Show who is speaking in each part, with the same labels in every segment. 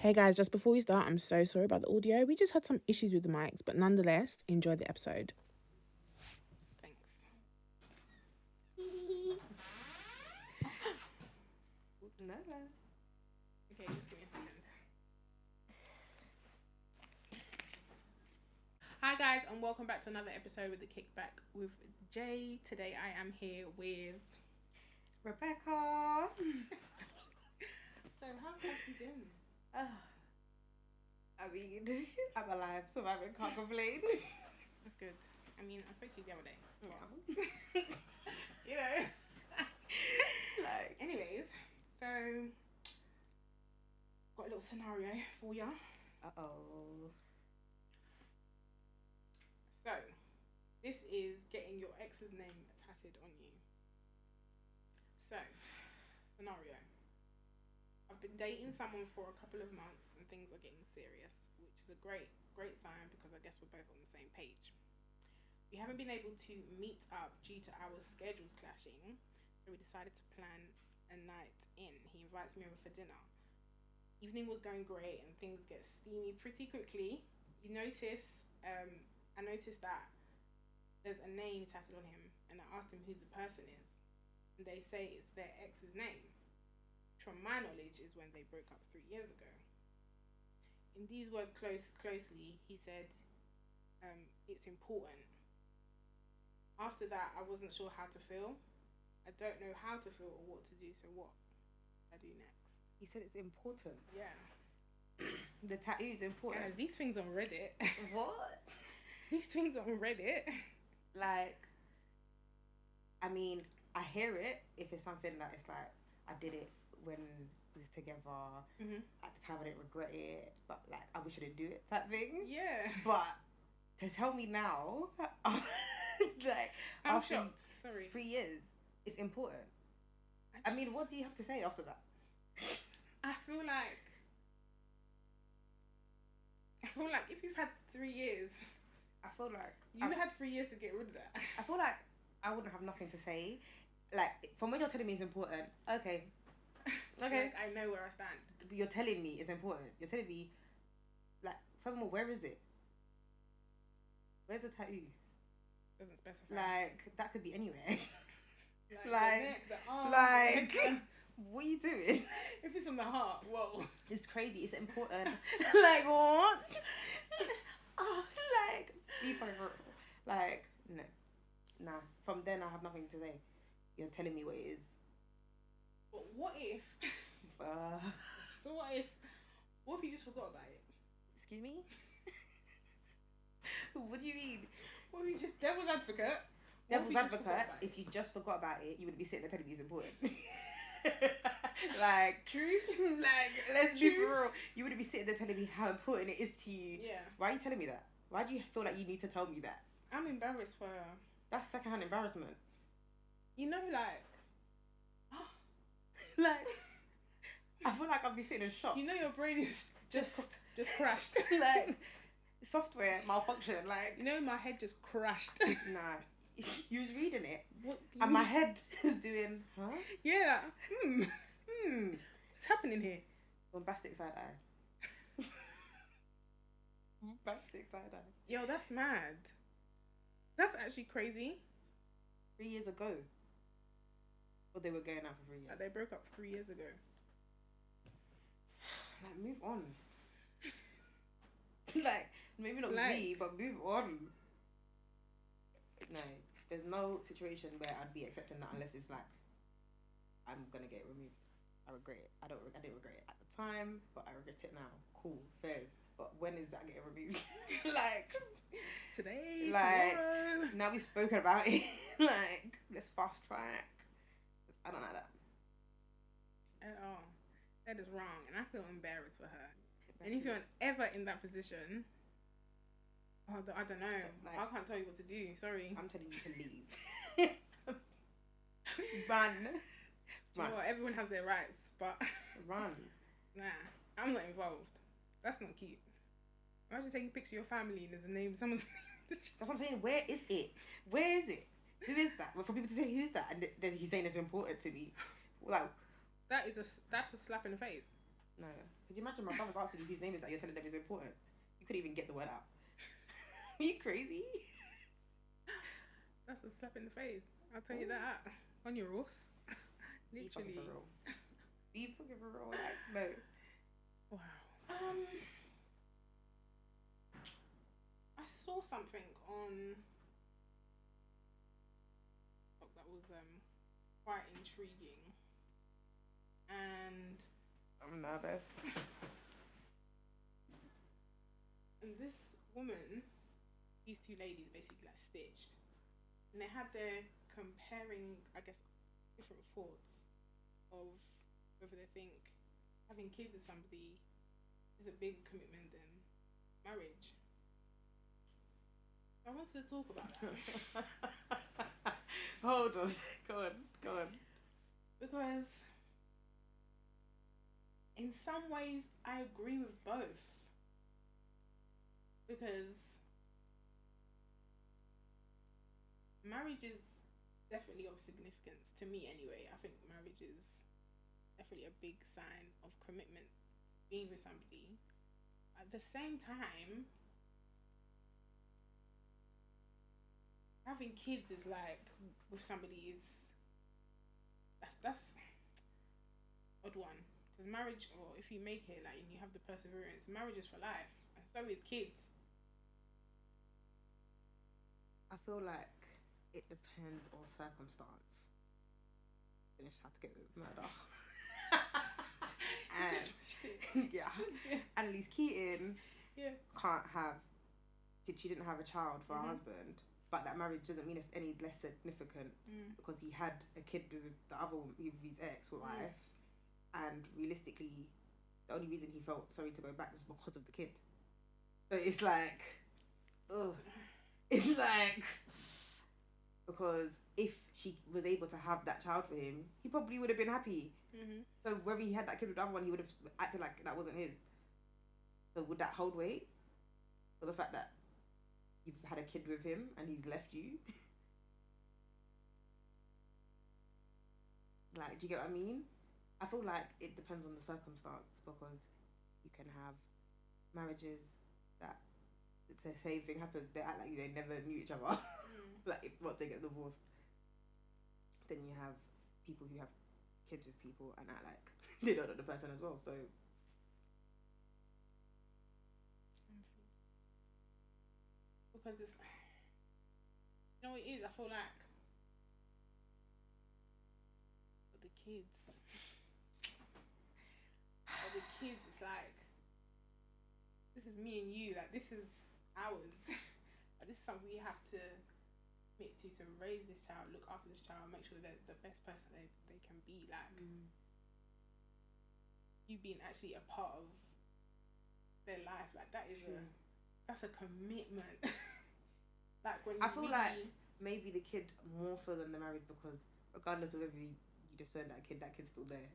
Speaker 1: Hey guys, just before we start, I'm so sorry about the audio. We just had some issues with the mics, but nonetheless, enjoy the episode. Thanks.
Speaker 2: No.
Speaker 1: Okay, just give me a second. Hi guys, and welcome back to another episode with the Kickback with Jay. Today I am here with
Speaker 2: Rebecca.
Speaker 1: So how have you been?
Speaker 2: I mean, I'm alive, surviving, can't complain.
Speaker 1: That's good. I mean, I spoke to you the other day.
Speaker 2: Yeah.
Speaker 1: You know.
Speaker 2: Like,
Speaker 1: Anyways, so got a little scenario for ya.
Speaker 2: uh-oh.
Speaker 1: So, this is getting your ex's name tattooed on you. So, scenario. I've been dating someone for a couple of months and things are getting serious, which is a great sign because I guess we're both on the same page. We haven't been able to meet up due to our schedules clashing, so we decided to plan a night in. He invites me over for dinner. Evening was going great and things get steamy pretty quickly. I noticed that there's a name tattooed on him, and I asked him who the person is, and they say it's their ex's name. Which from my knowledge is when they broke up 3 years ago. In these words closely, he said, it's important. After that, I wasn't sure how to feel. I don't know how to feel or what to do, so what I do next?
Speaker 2: You said it's important.
Speaker 1: Yeah.
Speaker 2: The tattoo is important.
Speaker 1: Guys, these things on Reddit.
Speaker 2: What?
Speaker 1: These things on Reddit.
Speaker 2: Like, I mean, I hear it if it's something that it's like, I did it when we was together.
Speaker 1: Mm-hmm.
Speaker 2: At the time, I didn't regret it, but like, I wish I didn't do it, type thing.
Speaker 1: Yeah.
Speaker 2: But to tell me now, like,
Speaker 1: I'm
Speaker 2: after
Speaker 1: shocked. Sorry.
Speaker 2: 3 years, it's important. I mean, what do you have to say after that?
Speaker 1: I feel like if you've had 3 years,
Speaker 2: I feel like
Speaker 1: you had 3 years to get rid of that.
Speaker 2: I feel like I wouldn't have nothing to say. Like, from when you're telling me it's important, okay.
Speaker 1: Like, I know where I stand.
Speaker 2: You're telling me it's important. You're telling me, like, furthermore, where is it? Where's the tattoo?
Speaker 1: Doesn't specify.
Speaker 2: Like, that could be anywhere.
Speaker 1: The
Speaker 2: like,
Speaker 1: neck, the arm,
Speaker 2: like, what are you doing?
Speaker 1: if it's on the heart, whoa.
Speaker 2: It's crazy. It's important. Like, what? Oh, like, be for real. Like, no. Nah. From then, I have nothing to say. You're telling me what it is.
Speaker 1: But what if? So what if you just forgot about it?
Speaker 2: Excuse me? What do you mean?
Speaker 1: What if you just devil's advocate?
Speaker 2: Devil's advocate, if you just forgot about it, you would be sitting there telling me it's important. Like,
Speaker 1: true.
Speaker 2: Like, let's be for real. You wouldn't be sitting there telling me how important it is to you.
Speaker 1: Yeah.
Speaker 2: Why are you telling me that? Why do you feel like you need to tell me that?
Speaker 1: I'm embarrassed for her.
Speaker 2: That's secondhand embarrassment.
Speaker 1: You know, like,
Speaker 2: like, I feel like I'd be sitting in shock.
Speaker 1: you know, your brain is just crashed.
Speaker 2: Like, software malfunction. Like,
Speaker 1: you know, my head just crashed.
Speaker 2: Nah. You was reading it,
Speaker 1: What?
Speaker 2: and my head is doing, huh?
Speaker 1: Yeah. What's happening here?
Speaker 2: Bombastic side eye. Bombastic side eye.
Speaker 1: Yo, that's mad. That's actually crazy.
Speaker 2: 3 years ago. Or they were going out for 3 years.
Speaker 1: Like, they broke up 3 years ago.
Speaker 2: Like, move on. Like, maybe not me, but move on. No, there's no situation where I'd be accepting that unless it's like, I'm gonna get it removed. I regret it. I didn't regret it at the time, but I regret it now. Cool, fairs. But when is that getting removed? Like,
Speaker 1: Today,
Speaker 2: like,
Speaker 1: tomorrow.
Speaker 2: now we've spoken about it. Like, let's fast track. I don't like that
Speaker 1: At all. That is wrong, and I feel embarrassed for her. And if you're ever in that position, I don't know. Like, I can't tell you what to do. Sorry.
Speaker 2: I'm telling you to leave. Run.
Speaker 1: You know what? Everyone has their rights, but
Speaker 2: run.
Speaker 1: Nah, I'm not involved. That's not cute. Imagine taking a picture of your family and there's a name, someone's name.
Speaker 2: That's what I'm saying. Where is it? Where is it? Who is that? Well, for people to say who's that, and then he's saying it's important to me. Like,
Speaker 1: that's a slap in the face.
Speaker 2: No. Could you imagine my brother's asking you whose name is that? You're telling them it's important. You couldn't even get the word out. Are you crazy?
Speaker 1: That's a slap in the face. I'll tell you that. On your horse. Literally.
Speaker 2: Be fucking for real. Like, no.
Speaker 1: Wow. I saw something on that was quite intriguing, and
Speaker 2: I'm nervous.
Speaker 1: And this woman, these two ladies basically like stitched, and they had their comparing, I guess, different thoughts of whether they think having kids with somebody is a big commitment than marriage. I wanted to talk about that.
Speaker 2: Hold on. Go on.
Speaker 1: Because in some ways I agree with both. Because marriage is definitely of significance to me anyway. I think marriage is definitely a big sign of commitment, being with somebody. At the same time, having kids is like with somebody is that's odd one, because marriage, or if you make it like and you have the perseverance, marriage is for life, and so is kids.
Speaker 2: I feel like it depends on circumstance. Finish how to get with murder. And yeah, Annalise Keaton can't have. She didn't have a child for her husband, but that marriage doesn't mean it's any less significant because he had a kid with the other with his ex-wife, and realistically, the only reason he felt sorry to go back was because of the kid. So it's like, it's like, because if she was able to have that child for him, he probably would have been happy. So whether he had that kid with the other one, he would have acted like that wasn't his. So would that hold weight? For the fact that you've had a kid with him and he's left you? Like, do you get what I mean? I feel like it depends on the circumstance, because you can have marriages that it's the same thing happened. They act like they never knew each other. Like, if what, they get divorced. Then you have people who have kids with people and act like they don't know the person as well. So
Speaker 1: because it's, you know, it is. I feel like for the kids, it's like, this is me and you. Like, this is ours. Like, this is something we have to commit to raise this child, look after this child, make sure they're the best person they can be. Like, you being actually a part of their life, like, that is that's a commitment. Like, when
Speaker 2: I feel like maybe the kid more so than the marriage, because regardless of whether you discern that kid's still there.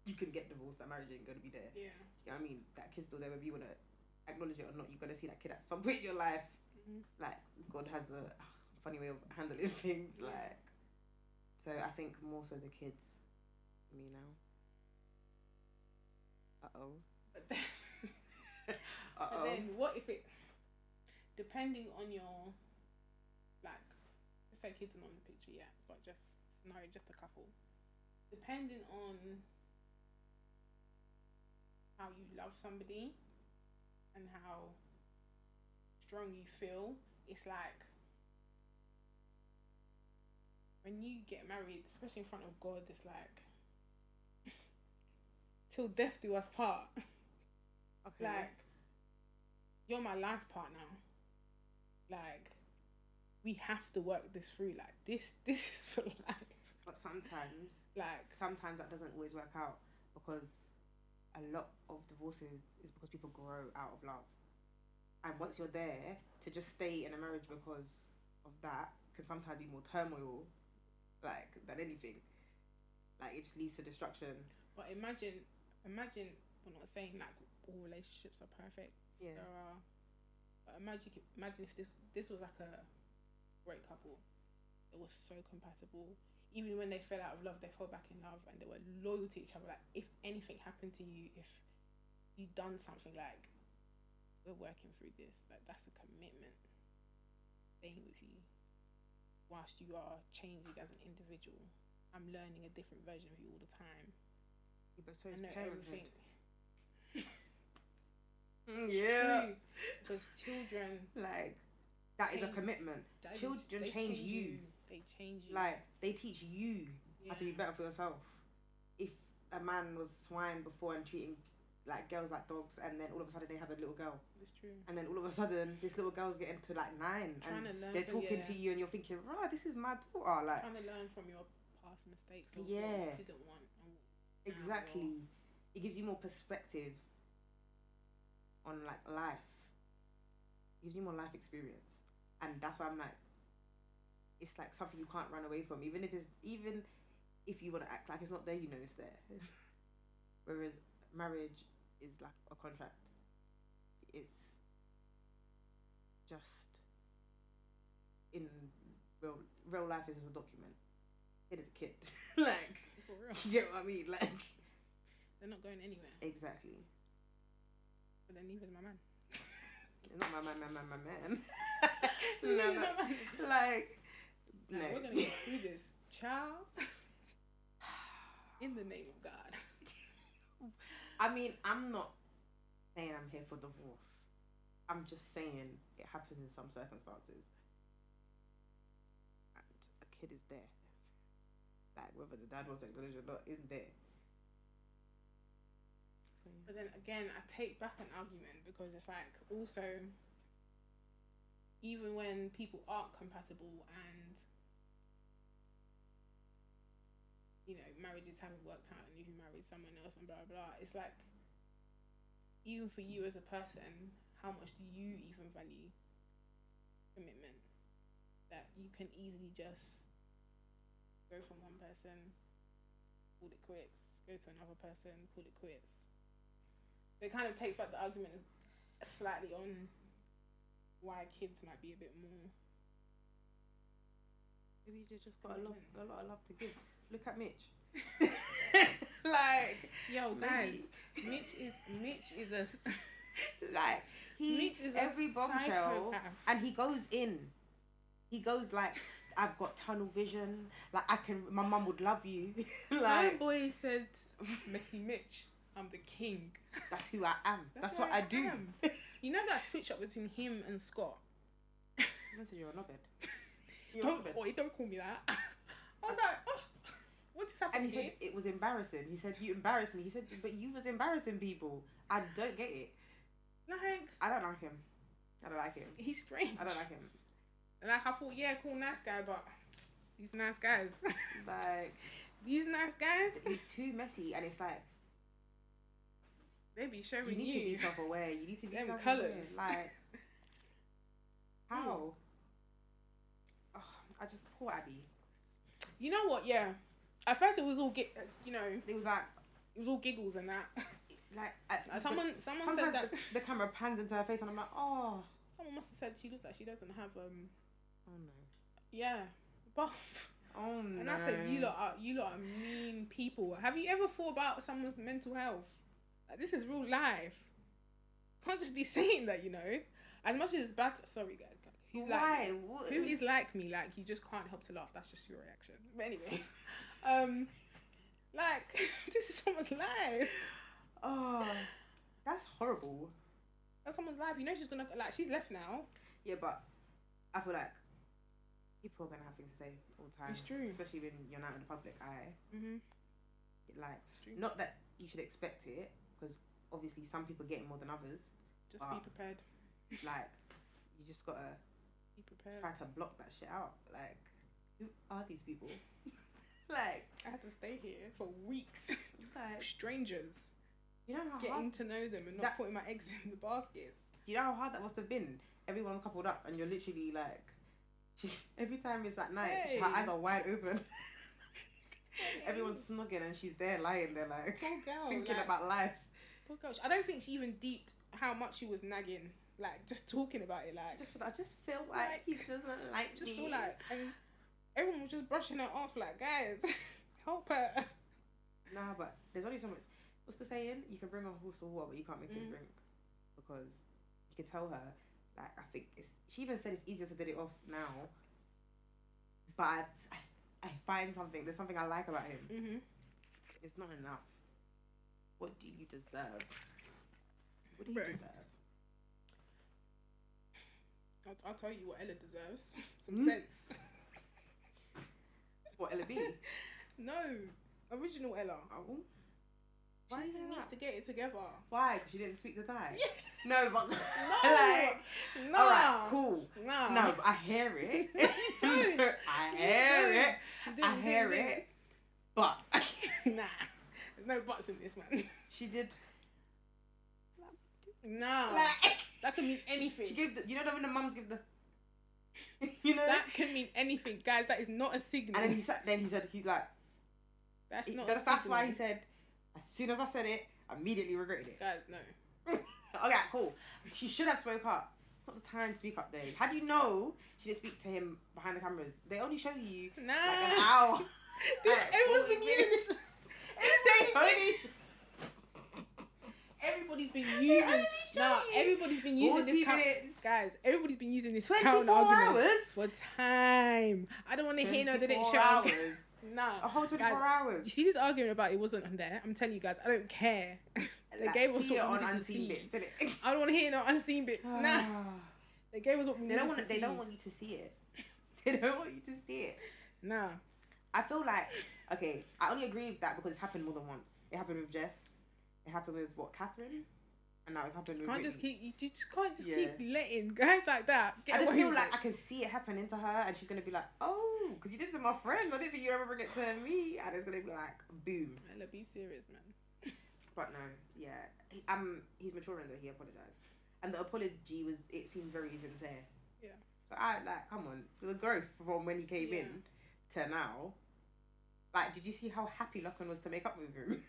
Speaker 2: You can get divorced, that marriage ain't gonna be there.
Speaker 1: Yeah.
Speaker 2: You know what I mean? That kid's still there, whether you wanna acknowledge it or not. You're gonna see that kid at some point in your life. Like, God has a funny way of handling things. Like, so I think more so the kids for me now.
Speaker 1: But then what if it, depending on your, like, let's say kids are not in the picture yet, but just a couple. Depending on how you love somebody and how strong you feel, it's like when you get married, especially in front of God, it's like till death do us part. Okay. Like, you're my life partner. Like, we have to work this through. Like, this is for life.
Speaker 2: But sometimes that doesn't always work out, because a lot of divorces is because people grow out of love. And once you're there, to just stay in a marriage because of that can sometimes be more turmoil, like, than anything. Like, it just leads to destruction.
Speaker 1: But imagine, we're not saying like all relationships are perfect. Yeah. There are. But imagine if this was like a great couple. It was so compatible. even when they fell out of love, they fell back in love, and they were loyal to each other. Like, if anything happened to you, if you done something, like, we're working through this. Like, that's a commitment. Staying with you whilst you are changing as an individual. I'm learning a different version of you all the time.
Speaker 2: Yeah, but so is
Speaker 1: I know
Speaker 2: parenthood.
Speaker 1: everything.
Speaker 2: Yeah.
Speaker 1: True, because children,
Speaker 2: Like, that is a commitment. Children change you.
Speaker 1: They change you.
Speaker 2: Like, they teach you how to be better for yourself. If a man was swine before and treating like girls like dogs, and then all of a sudden they have a little girl,
Speaker 1: It's true.
Speaker 2: and then all of a sudden this little girl's getting to like 9,
Speaker 1: Trying to
Speaker 2: and
Speaker 1: learn
Speaker 2: they're
Speaker 1: from-
Speaker 2: talking to you, and you're thinking, right, this is my daughter. Like,
Speaker 1: Trying to learn from your past mistakes or
Speaker 2: Yeah.
Speaker 1: what you didn't want. And
Speaker 2: exactly. It gives you more perspective on like life. It gives you more life experience, and that's why I'm like, it's like something you can't run away from. Even if you want to act like it's not there, you know it's there. Whereas marriage is like a contract. It's just in real life is just a document. It is a kid. Like,
Speaker 1: For real.
Speaker 2: you get what I mean? Like,
Speaker 1: They're not going anywhere.
Speaker 2: exactly.
Speaker 1: But then neither's my man.
Speaker 2: Not my man.
Speaker 1: Neither's
Speaker 2: no.
Speaker 1: my man.
Speaker 2: Like,
Speaker 1: No,
Speaker 2: no.
Speaker 1: we're gonna get through this, child. In the name of God.
Speaker 2: I mean, I'm not saying I'm here for divorce. I'm just saying it happens in some circumstances. And a kid is there. Like, whether the dad was acknowledged or not, is there.
Speaker 1: But then again, I take back an argument because it's like also, even when people aren't compatible and, you know, marriages haven't worked out and you married someone else and blah, blah, it's like, even for you as a person, how much do you even value commitment? That you can easily just go from one person, call it quits, go to another person, call it quits. It kind of takes back the argument slightly on why kids might be a bit more.
Speaker 2: Maybe you just got a lot of love to give. Look at Mitch. Like,
Speaker 1: Yo, guys,
Speaker 2: maybe.
Speaker 1: Mitch is a
Speaker 2: Like,
Speaker 1: Mitch is
Speaker 2: every
Speaker 1: a
Speaker 2: bombshell,
Speaker 1: psychopath.
Speaker 2: and he goes in. He goes like, I've got tunnel vision. Like, my mum would love you.
Speaker 1: My
Speaker 2: Like,
Speaker 1: boy said, Messy Mitch, I'm the king.
Speaker 2: that's who I am. That's what I do.
Speaker 1: am. You know that switch up between him and Scott?
Speaker 2: I said you're a knobhead.
Speaker 1: Don't call me that. I was like, oh, what just happened
Speaker 2: And he
Speaker 1: here?
Speaker 2: said it was embarrassing. He said, you embarrassed me. He said, but you was embarrassing people. I don't get it.
Speaker 1: Like,
Speaker 2: I don't like him.
Speaker 1: he's strange.
Speaker 2: I don't like him.
Speaker 1: Like, I thought, yeah, cool, nice guy, but these nice guys.
Speaker 2: Like,
Speaker 1: These nice guys,
Speaker 2: he's too messy, and it's like,
Speaker 1: they be showing
Speaker 2: you need to be self-aware. You need to be
Speaker 1: Them
Speaker 2: self-aware.
Speaker 1: colours.
Speaker 2: Like, how? Oh, I just poor Abby.
Speaker 1: You know what? Yeah. At first, it was all
Speaker 2: It was like,
Speaker 1: it was all giggles and that. Someone
Speaker 2: sometimes
Speaker 1: said that.
Speaker 2: the camera pans into her face, and I'm like, oh.
Speaker 1: Someone must have said she looks like she doesn't have
Speaker 2: Oh no.
Speaker 1: Yeah, but.
Speaker 2: Oh no.
Speaker 1: And I said, you lot are mean people. Have you ever thought about someone's mental health? Like, this is real life. Can't just be saying that, you know. As much as it's bad. Sorry, guys.
Speaker 2: Why?
Speaker 1: Who is like me? Like, you just can't help to laugh. That's just your reaction. But anyway, like, this is someone's life.
Speaker 2: Oh, that's horrible.
Speaker 1: That's someone's life. You know she's gonna she's left now.
Speaker 2: Yeah, but I feel like people are gonna have things to say all the time.
Speaker 1: It's true.
Speaker 2: Especially when you're not in the public eye.
Speaker 1: Mhm.
Speaker 2: Like, not that you should expect it, because obviously some people get it more than others.
Speaker 1: Just be prepared.
Speaker 2: Like, you just gotta
Speaker 1: Be prepared.
Speaker 2: try to block that shit out. Like, who are these people? Like,
Speaker 1: I had to stay here for weeks.
Speaker 2: like,
Speaker 1: Strangers.
Speaker 2: you know how
Speaker 1: Getting
Speaker 2: hard,
Speaker 1: to know them and not putting my eggs in the baskets.
Speaker 2: do you know how hard that must have been? Everyone's coupled up, and you're literally like, every time it's at night,
Speaker 1: Hey.
Speaker 2: her eyes are wide open. Everyone's snogging, and she's there lying there like
Speaker 1: Poor girl,
Speaker 2: thinking
Speaker 1: like-
Speaker 2: about life.
Speaker 1: Poor girl. I don't think she even deeped how much she was nagging. Like, just talking about it. Like,
Speaker 2: I just feel like he doesn't like
Speaker 1: just
Speaker 2: me.
Speaker 1: feel like, and everyone was just brushing her off. Like, guys, help her.
Speaker 2: Nah, but there's only so much. What's the saying? You can bring a horse to water, but you can't make him drink, because you can tell her. Like, I think she even said it's easier to get it off now. But I find something. There's something I like about him.
Speaker 1: Mm-hmm.
Speaker 2: It's not enough. What do you deserve? What do you deserve?
Speaker 1: I'll tell you what Ella deserves. Some sense.
Speaker 2: What, Ella B?
Speaker 1: No, original Ella.
Speaker 2: Oh.
Speaker 1: Why she needs to get it together.
Speaker 2: Why? Because she didn't speak the Thai?
Speaker 1: Yeah.
Speaker 2: No, but...
Speaker 1: No.
Speaker 2: Like,
Speaker 1: no.
Speaker 2: Alright, cool.
Speaker 1: No.
Speaker 2: No, but I hear it.
Speaker 1: Don't.
Speaker 2: I hear it. But...
Speaker 1: Nah. There's no buts in this, man.
Speaker 2: She did...
Speaker 1: No.
Speaker 2: Like...
Speaker 1: That can mean anything.
Speaker 2: She gave the... You know when the mums give the... You know?
Speaker 1: That can mean anything. Guys, that is not a signal.
Speaker 2: And then he said, he's like...
Speaker 1: That's not
Speaker 2: That's why he said... As soon as I said it, I immediately regretted it.
Speaker 1: Guys, no.
Speaker 2: Okay, cool. She should have spoke up. It's not the time to speak up, though. How do you know she didn't speak to him behind the cameras? They only show you like an hour.
Speaker 1: Everyone's been using this. Everybody's been using. Everybody's been using this. Guys, everybody's been using this counter argument for time. I don't want to hear no they didn't show.
Speaker 2: Hours.
Speaker 1: Nah.
Speaker 2: A whole 24
Speaker 1: guys,
Speaker 2: hours.
Speaker 1: You see this argument about it wasn't on there? I'm telling you guys, I don't care. They gave us what we needed to see.
Speaker 2: Bits, innit?
Speaker 1: I don't want to hear no unseen bits. Nah. They gave us what we needed to see.
Speaker 2: They don't want you to see it. They don't want you to see it.
Speaker 1: Nah.
Speaker 2: I feel like, okay, I only agree with that because it's happened more than once. It happened with Jess. It happened with, Catherine? And now it's happened with
Speaker 1: You just can't just keep letting guys like that
Speaker 2: I just feel like I can see it happening to her, and she's going to be like, oh, because you did it to my friends. I didn't think you'd ever bring it to me. And it's going to be like, boom.
Speaker 1: Ella, be serious, man.
Speaker 2: But no, yeah. He's maturing though, he apologised. And the apology it seemed very sincere.
Speaker 1: Yeah.
Speaker 2: So come on. The growth from when he came in to now. Like, did you see how happy Lachlan was to make up with him?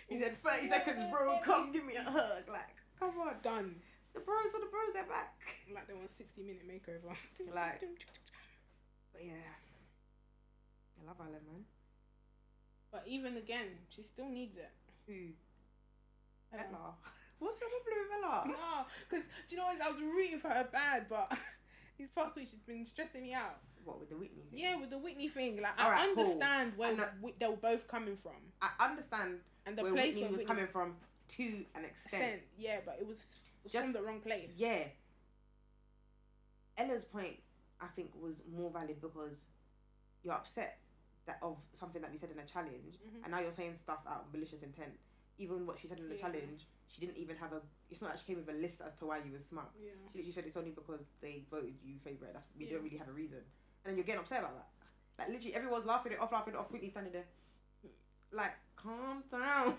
Speaker 2: He said, 30 seconds, bro, come give me a hug. Like, come on.
Speaker 1: Done.
Speaker 2: The bros, they're back.
Speaker 1: Like they want 60-minute makeover.
Speaker 2: Like, but yeah. I love Ella, man.
Speaker 1: But even again, she still needs it.
Speaker 2: Who? Ella. What's your problem with Ella?
Speaker 1: No, because do you know what? I was rooting for her bad, but these past weeks she's been stressing me out.
Speaker 2: What, with the Whitney thing?
Speaker 1: Yeah, with the Whitney thing. Like, I understand where they were both coming from.
Speaker 2: I understand
Speaker 1: and the
Speaker 2: where
Speaker 1: place
Speaker 2: Whitney was coming from to an extent.
Speaker 1: Yeah, but it was just from the wrong place.
Speaker 2: Yeah. Ella's point, I think, was more valid because you're upset of something that we said in a challenge, and now you're saying stuff out of malicious intent. Even what she said in the challenge, she didn't even have it's not like she came with a list as to why you were smug.
Speaker 1: Yeah.
Speaker 2: She literally said it's only because they voted you favourite. We don't really have a reason. And then you're getting upset about that. Like, literally, everyone's laughing it off. Whitney's standing there. Like, calm down.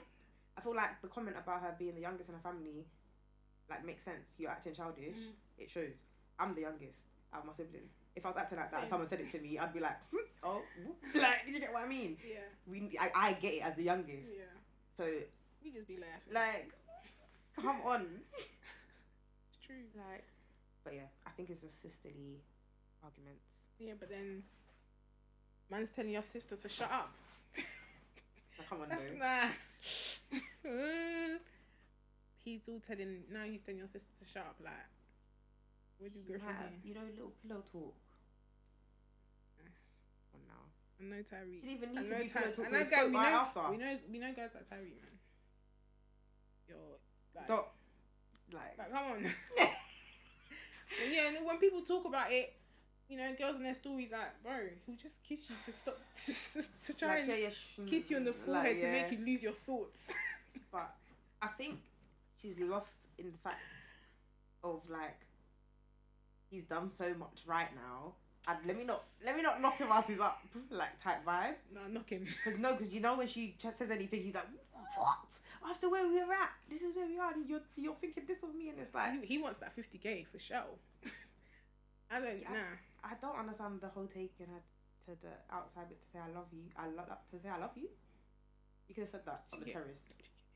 Speaker 2: I feel like the comment about her being the youngest in her family, like, makes sense. You're acting childish. It shows. I'm the youngest out of my siblings. If I was acting like that and someone said it to me, I'd be like, oh, like, did you get what I mean?
Speaker 1: Yeah.
Speaker 2: I get it as the youngest.
Speaker 1: Yeah.
Speaker 2: So,
Speaker 1: we just be laughing.
Speaker 2: like, come on.
Speaker 1: It's true.
Speaker 2: Like, but yeah, I think it's a sisterly arguments.
Speaker 1: Yeah, but then man's telling your sister to shut up.
Speaker 2: Come on,
Speaker 1: that's
Speaker 2: though.
Speaker 1: He's telling your sister to shut up. Like, where'd you go from here?
Speaker 2: You know, little pillow talk. Come on now.
Speaker 1: I know Tyree.
Speaker 2: You didn't even need to be pillow talk.
Speaker 1: We know guys like Tyree, man. You're like, come on. Yeah, and when people talk about it, you know, girls in their stories like, bro, he'll just kiss you to stop to try and kiss you on the forehead to make you lose your thoughts.
Speaker 2: But I think she's lost in the fact of like he's done so much right now. And let me not knock him as he's up like type vibe.
Speaker 1: No, knock him.
Speaker 2: Because you know when she says anything, he's like, what? After where we were at, this is where we are, and you're thinking this of me, and it's like
Speaker 1: he wants that 50k for sure. I don't
Speaker 2: understand the whole taking her to the outside bit to say I love you. I love you. You could have said that on the terrace.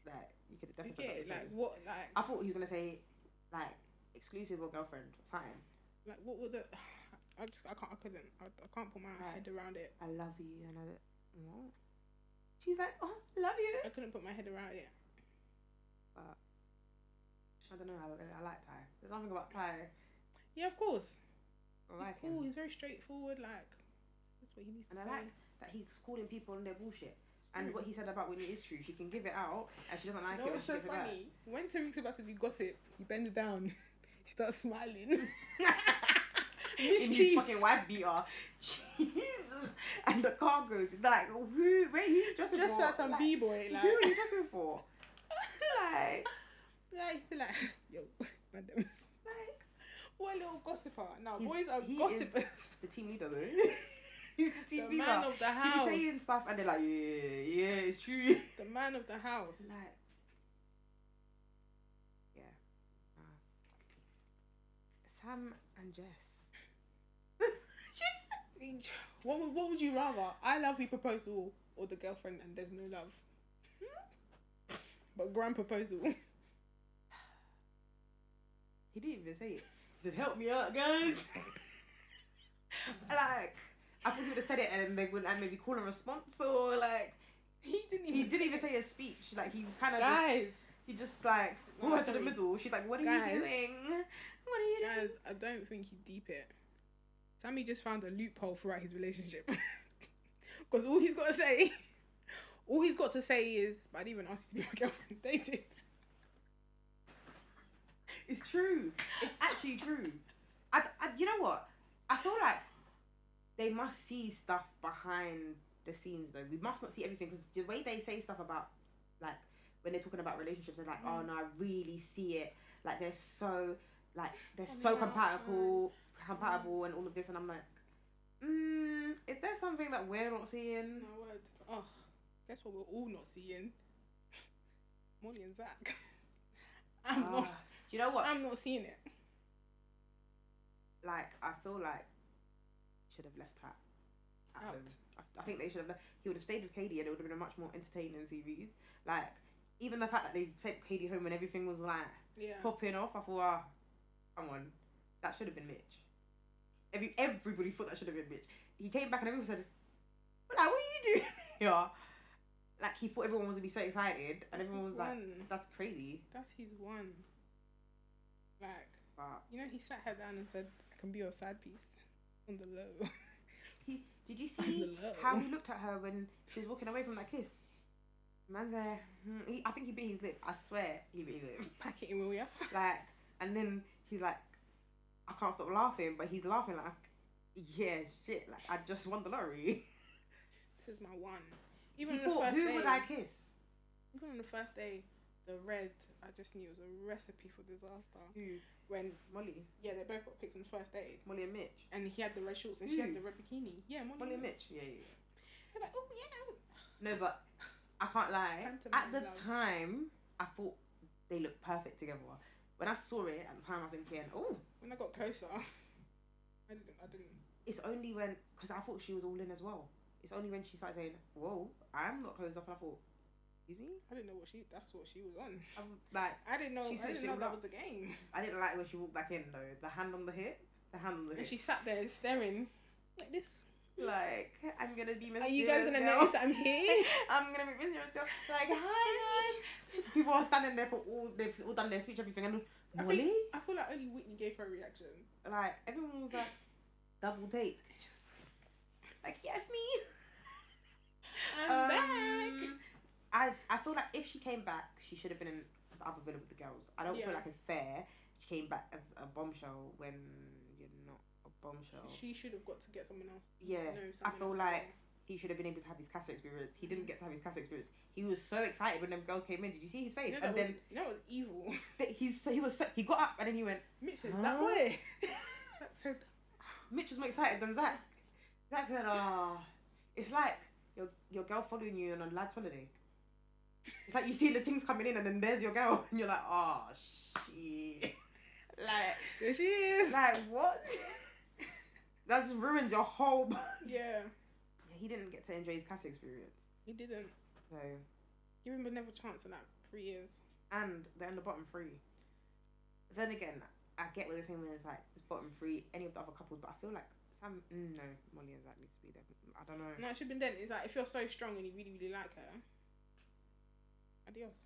Speaker 2: Like you could have definitely said that.
Speaker 1: Like what? Like
Speaker 2: I thought he was gonna say like exclusive or girlfriend or something.
Speaker 1: Like what were the? I couldn't. I can't put my head around it.
Speaker 2: I love you, and what? She's like, oh, love you.
Speaker 1: I couldn't put my head around it.
Speaker 2: But I don't know. I like Ty. There's something about Ty.
Speaker 1: Yeah, of course.
Speaker 2: He's
Speaker 1: cool. He's very straightforward. Like, that's what he needs to say.
Speaker 2: And I like that he's calling people on their bullshit. And what he said about Whitney is true. She can give it out, and she doesn't like it.
Speaker 1: What's so funny? When Tariq's about to do gossip, he bends down. He starts smiling.
Speaker 2: In his fucking wife beater. Jesus. And the car goes like, who you dressing for?
Speaker 1: Just like some B-boy. Like,
Speaker 2: who are you dressing for?
Speaker 1: like, yo, madam.
Speaker 2: Like,
Speaker 1: what a little gossiper. Now, boys are gossipers.
Speaker 2: The team leader though. He's the team leader.
Speaker 1: Man of the house.
Speaker 2: He's saying stuff and they're like, yeah, it's true.
Speaker 1: The man of the house.
Speaker 2: Like, yeah. Sam and Jess.
Speaker 1: What would you rather? I love you proposal or the girlfriend and there's no love? But grand proposal.
Speaker 2: He didn't even say it. He said, help me out, guys. Like, I thought he would have said it and then they would like, maybe call a response or like... He didn't even say a speech. Like, he kind of he just like, went to the middle. She's like, what are you doing? What are you doing?
Speaker 1: Guys, I don't think you deep it. Sammy just found a loophole throughout his relationship. Because all he's got to say is, but I didn't even ask you to be my girlfriend. They did.
Speaker 2: It's true. It's actually true. You know what? I feel like they must see stuff behind the scenes though. We must not see everything because the way they say stuff about, like, when they're talking about relationships, they're like, oh no, I really see it. Like, they're so compatible and all of this, and I'm like, is there something that we're not seeing?
Speaker 1: No word. Oh, guess what we're all not seeing? Molly and Zach. I'm not.
Speaker 2: Do you know what?
Speaker 1: I'm not seeing it.
Speaker 2: Like, I feel like should have left her at home. I think they should have left. He would have stayed with Katie, and it would have been a much more entertaining series. Like, even the fact that they sent Katie home and everything was like popping off, I thought, come on, that should have been Mitch. Everybody thought that should have been Mitch. He came back and everyone said, well, like, what are you doing here? Like, he thought everyone was going to be so excited, and everyone was like, that's crazy.
Speaker 1: That's his one. Like, you know, he sat her down and said, I can be your side piece on the low.
Speaker 2: Did you see how he looked at her when she was walking away from that kiss? Man there, I think he bit his lip. I swear he bit his lip.
Speaker 1: Pack it in, will ya?
Speaker 2: Like, and then he's like, I can't stop laughing, but he's laughing like, yeah, shit, like, I just won the lottery.
Speaker 1: This is my one. Even
Speaker 2: he
Speaker 1: on the
Speaker 2: thought,
Speaker 1: first
Speaker 2: who
Speaker 1: day,
Speaker 2: would I kiss?
Speaker 1: Even on the first day, the red, I just knew it was a recipe for disaster.
Speaker 2: Who?
Speaker 1: When
Speaker 2: Molly.
Speaker 1: Yeah, they both got picked on the first day.
Speaker 2: Molly and Mitch.
Speaker 1: And he had the red shorts and she had the red bikini. Yeah,
Speaker 2: Molly and Mitch. Yeah.
Speaker 1: They're like, oh yeah.
Speaker 2: No, but I can't lie. At the time, I thought they looked perfect together. When I saw it at the time, I was thinking, oh.
Speaker 1: When I got closer, I didn't.
Speaker 2: It's only when, because I thought she was all in as well. It's only when she started saying, whoa, I'm not closed off, and I thought, excuse me?
Speaker 1: I didn't know that's what she was on.
Speaker 2: I
Speaker 1: didn't know that was the game.
Speaker 2: I didn't like when she walked back in though. The hand on the hip.
Speaker 1: And she sat there staring like this.
Speaker 2: Like, I'm gonna be mysterious.
Speaker 1: Are you guys gonna notice that I'm here?
Speaker 2: I'm gonna be mysterious girl. Like, hi guys. People are standing there they've all done their speech, everything, and Molly?
Speaker 1: I feel like only Whitney gave her a reaction.
Speaker 2: Like, everyone was like, double take. Like, yes, me.
Speaker 1: I'm back.
Speaker 2: I feel like if she came back, she should have been in the other villa with the girls. I don't feel like it's fair. She came back as a bombshell when you're not a bombshell.
Speaker 1: She should have got to get someone else.
Speaker 2: Yeah, I feel like he should have been able to have his Casa experience. He didn't get to have his Casa experience. He was so excited when them girls came in. Did you see his face?
Speaker 1: That was evil.
Speaker 2: He got up and then he went,
Speaker 1: Mitch said, that way.
Speaker 2: Mitch was more excited than Zach. Zach said, it's like your girl following you on a lad's holiday. It's like you see the things coming in and then there's your girl and you're like, oh shit. Like,
Speaker 1: there she is.
Speaker 2: Like, what? That just ruins your whole buzz.
Speaker 1: Yeah.
Speaker 2: He didn't get to enjoy his Casa experience.
Speaker 1: He didn't.
Speaker 2: So
Speaker 1: give him another chance in like 3 years.
Speaker 2: And they're in the bottom three. Then again, I get what they're saying when it's like it's bottom three, any of the other couples, but I feel like No, Molly has needs to be there. I don't know.
Speaker 1: No, it should have been then. It's like, if you're so strong and you really, really like her, adios.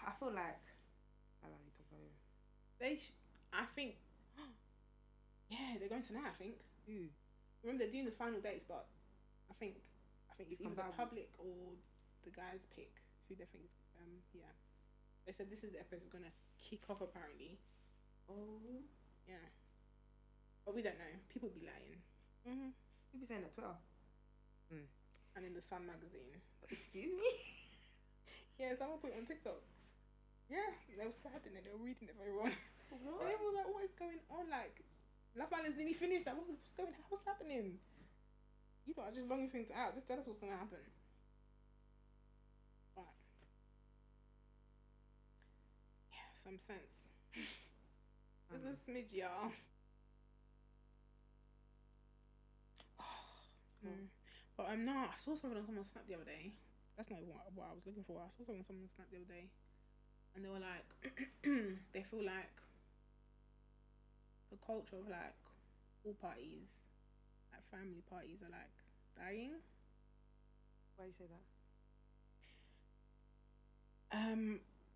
Speaker 2: I feel like I don't need to go.
Speaker 1: I think, yeah, they're going tonight. I think.
Speaker 2: Who?
Speaker 1: Remember, they're doing the final dates, but I think it's either the
Speaker 2: confirmed.
Speaker 1: public or the guys pick who they think is. Yeah, they said this is the episode gonna kick off apparently.
Speaker 2: Oh.
Speaker 1: Yeah. But we don't know. People be lying.
Speaker 2: Mhm. You be saying that Twitter.
Speaker 1: And in the Sun magazine.
Speaker 2: Excuse me.
Speaker 1: Yeah, someone put it on TikTok. Yeah, they were sad and they were reading it for everyone.
Speaker 2: What?
Speaker 1: And everyone was like, "What is going on? Like, Love Island's nearly finished. Like, what's going? What's happening? You lot are just longing things out. Just tell us what's gonna happen." Right. Yeah, some sense. This is a smidge, y'all. But no, I saw something on someone's snap the other day. That's not what I was looking for. I saw something on someone's snap the other day, and they were like, they feel like the culture of like pool parties, like family parties, are like dying.
Speaker 2: Why do you say that?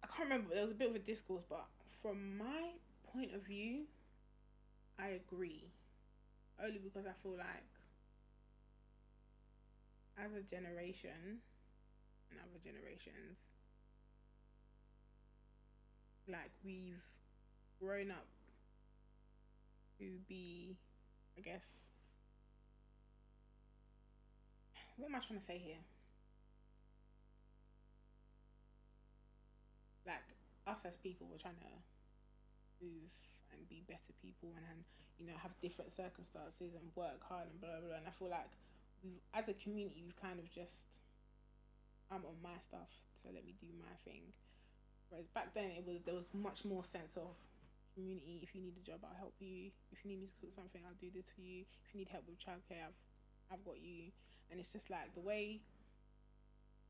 Speaker 1: I can't remember. There was a bit of a discourse, but from my point of view, I agree. Only because I feel like, as a generation and other generations, like, we've grown up to be, I guess, what am I trying to say here? Like, us as people, we're trying to move and be better people and have different circumstances and work hard and blah, blah, blah. And I feel like as a community, we've kind of just, I'm on my stuff, so let me do my thing. Whereas back then, there was much more sense of community. If you need a job, I'll help you. If you need me to cook something, I'll do this for you. If you need help with childcare, I've got you. And it's just like the way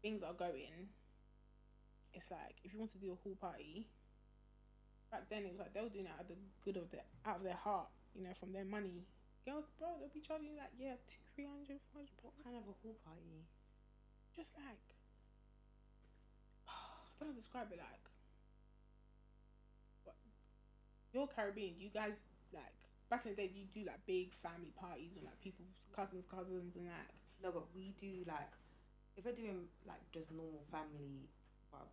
Speaker 1: things are going. It's like, if you want to do a pool party, back then it was like they were doing it out of the good of out of their heart, from their money. Girls, bro, they'll be charging you like, yeah, 200, 300, 400.
Speaker 2: What kind of a pool party?
Speaker 1: Just like, I don't know how to describe it. Like, what? You're Caribbean. You guys, like, back in the day, you do like big family parties or like people's cousins and like.
Speaker 2: No, but we do like, if we're doing like just normal family.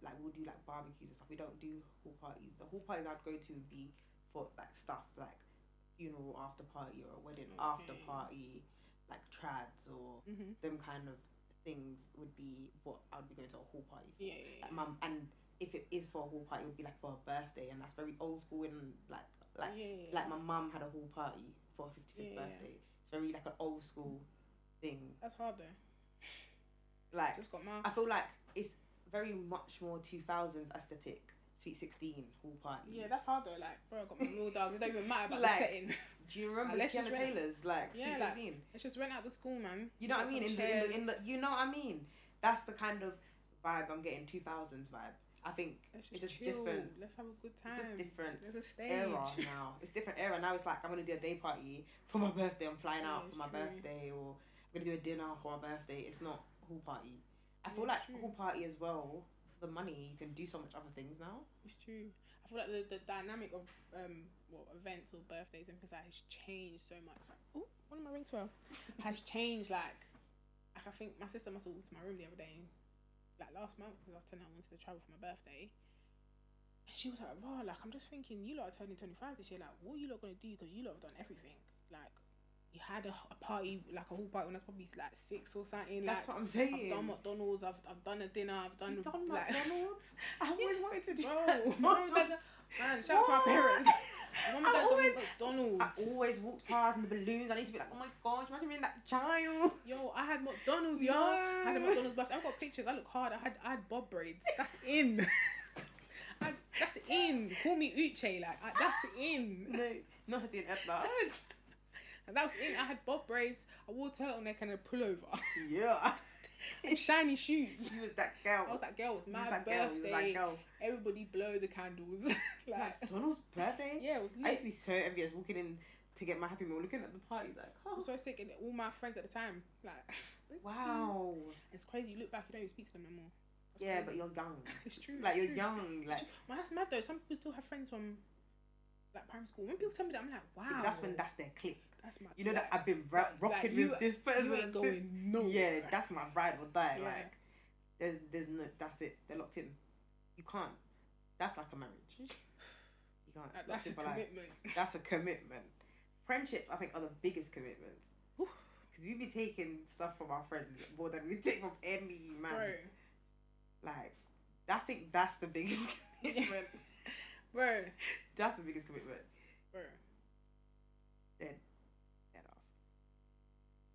Speaker 2: Like, we'll do like barbecues and stuff. We don't do hall parties. The hall parties I'd go to would be for like stuff like funeral after party or a wedding after party, like trads or them kind of things would be what I would be going to a hall party for.
Speaker 1: Yeah.
Speaker 2: Like, and if it is for a hall party, it would be like for a birthday, and that's very old school. And like my mum had a hall party for her 55th birthday. It's very like an old school thing.
Speaker 1: That's hard though.
Speaker 2: Like,
Speaker 1: just got
Speaker 2: I feel like it's very much more 2000s aesthetic. Sweet 16 hall party.
Speaker 1: Yeah, that's hard though. Like, bro, I got my real dogs. It don't even matter about
Speaker 2: like,
Speaker 1: the setting.
Speaker 2: Do you remember Tiana Taylor's like Sweet 16?
Speaker 1: Like, let's just rent out the school, man.
Speaker 2: You know what I mean? In the you know what I mean? That's the kind of vibe I'm getting. 2000s vibe. I think it's just different.
Speaker 1: Let's have a good time.
Speaker 2: It's just different.
Speaker 1: There's a stage
Speaker 2: era now. It's different era now. It's like, I'm gonna do a day party for my birthday. I'm flying out for my birthday, or I'm gonna do a dinner for my birthday. It's not hall party. I feel like hall party as well. The money, you can do so much other things now.
Speaker 1: It's true. I feel like the dynamic of events or birthdays and things like has changed so much. Like, oh, one of my rings fell. Has changed. Like I think my sister must have walked to my room the other day, like last month, because I was telling her I wanted to travel for my birthday. And she was like, "Raw, like I'm just thinking, you lot are turning 25 this year. Like, what are you lot gonna do? Because you lot have done everything. Like, you had a party, like a whole party when I was probably like 6 or something.
Speaker 2: That's
Speaker 1: like,
Speaker 2: what I'm saying.
Speaker 1: I've done McDonald's. I've done a dinner. I've done like,
Speaker 2: McDonald's. I always wanted to do.
Speaker 1: Man, shout out to my parents. I always McDonald's.
Speaker 2: I always walked past and the balloons. I used to be like, oh my gosh, imagine being that child.
Speaker 1: Yo, I had McDonald's, yo. I had a McDonald's birthday. I've got pictures. I look hard. I had bob braids. That's in. That's in. Call me Uche. Like that's in.
Speaker 2: No, I didn't have that.
Speaker 1: And that was in. I had bob braids. I wore a turtleneck and a pullover.
Speaker 2: Yeah.
Speaker 1: And shiny shoes.
Speaker 2: You was that girl.
Speaker 1: I was that girl. It was my birthday. Everybody blow the candles. Like
Speaker 2: McDonald's birthday?
Speaker 1: Yeah, it was lit.
Speaker 2: I used to be so envious walking in to get my Happy Meal, looking at the parties like,
Speaker 1: I
Speaker 2: oh,
Speaker 1: was so sick, and all my friends at the time, like,
Speaker 2: wow.
Speaker 1: it's crazy. You look back, you don't even speak to them no more.
Speaker 2: Yeah, but you're young.
Speaker 1: It's true.
Speaker 2: Like,
Speaker 1: it's
Speaker 2: you're
Speaker 1: true.
Speaker 2: young. Like,
Speaker 1: well, that's mad though. Some people still have friends from like primary school. When people tell me that, I'm like, wow.
Speaker 2: that's when that's their clique.
Speaker 1: That's my.
Speaker 2: You know
Speaker 1: like,
Speaker 2: that I've been rocking with this person.
Speaker 1: You ain't going nowhere.
Speaker 2: Yeah, that's my ride or die.
Speaker 1: Yeah.
Speaker 2: Like, there's no. That's it. They're locked in. You can't. That's like a marriage. You can't.
Speaker 1: That's a commitment.
Speaker 2: That's a commitment. Friendships, I think, are the biggest commitments. Because we be taking stuff from our friends more than we take from any man.
Speaker 1: Bro.
Speaker 2: Like, I think that's the biggest commitment.
Speaker 1: Bro.
Speaker 2: That's the biggest commitment.
Speaker 1: Bro.
Speaker 2: Then, that ass.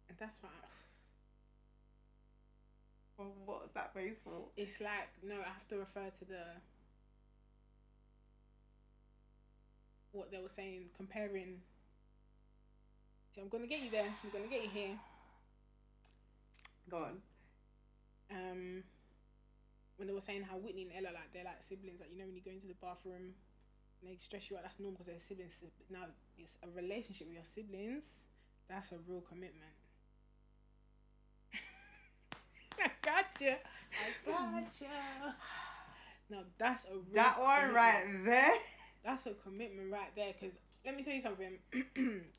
Speaker 1: And that's why.
Speaker 2: Well, what's that face for?
Speaker 1: It's like, no, I have to refer to what they were saying, comparing. See, I'm gonna get you there. I'm gonna get you here.
Speaker 2: Go on.
Speaker 1: When they were saying how Whitney and Ella, like, they're like siblings, like, you know, when you go into the bathroom and they stress you out, that's normal because they're siblings. Now, it's a relationship with your siblings. That's a real commitment. I gotcha. Now, that's a real
Speaker 2: that one
Speaker 1: commitment.
Speaker 2: right there.
Speaker 1: That's a commitment right there. Because let me tell you something.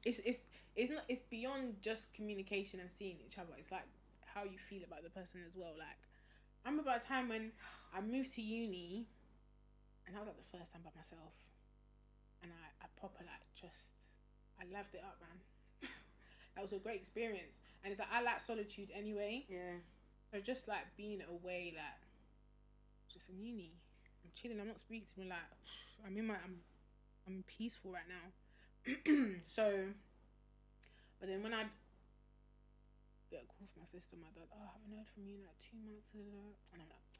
Speaker 1: It's beyond just communication and seeing each other. It's like how you feel about the person as well. Like, I remember a time when I moved to uni, and that was like the first time by myself, and I proper like I loved it up, man. That was a great experience, and it's like I like solitude anyway.
Speaker 2: Yeah.
Speaker 1: So just like being away, like just in uni, I'm chilling. I'm not speaking to me. Like I'm peaceful right now. So, but then when I get a call from my sister, my dad, I haven't heard from you in like 2 months, and I'm like,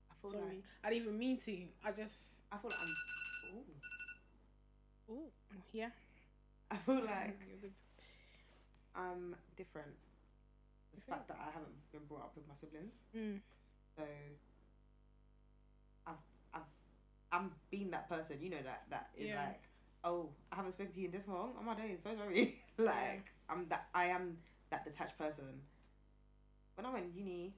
Speaker 2: I feel
Speaker 1: sorry,
Speaker 2: like
Speaker 1: I didn't even mean to. I feel like I'm. Ooh, yeah.
Speaker 2: I feel like
Speaker 1: You're good.
Speaker 2: I'm different. The fact that I haven't been brought up with my siblings, so I'm being that person. You know that is like, oh, I haven't spoken to you in this long. Oh my days, so sorry. Like I am that detached person. When I went uni,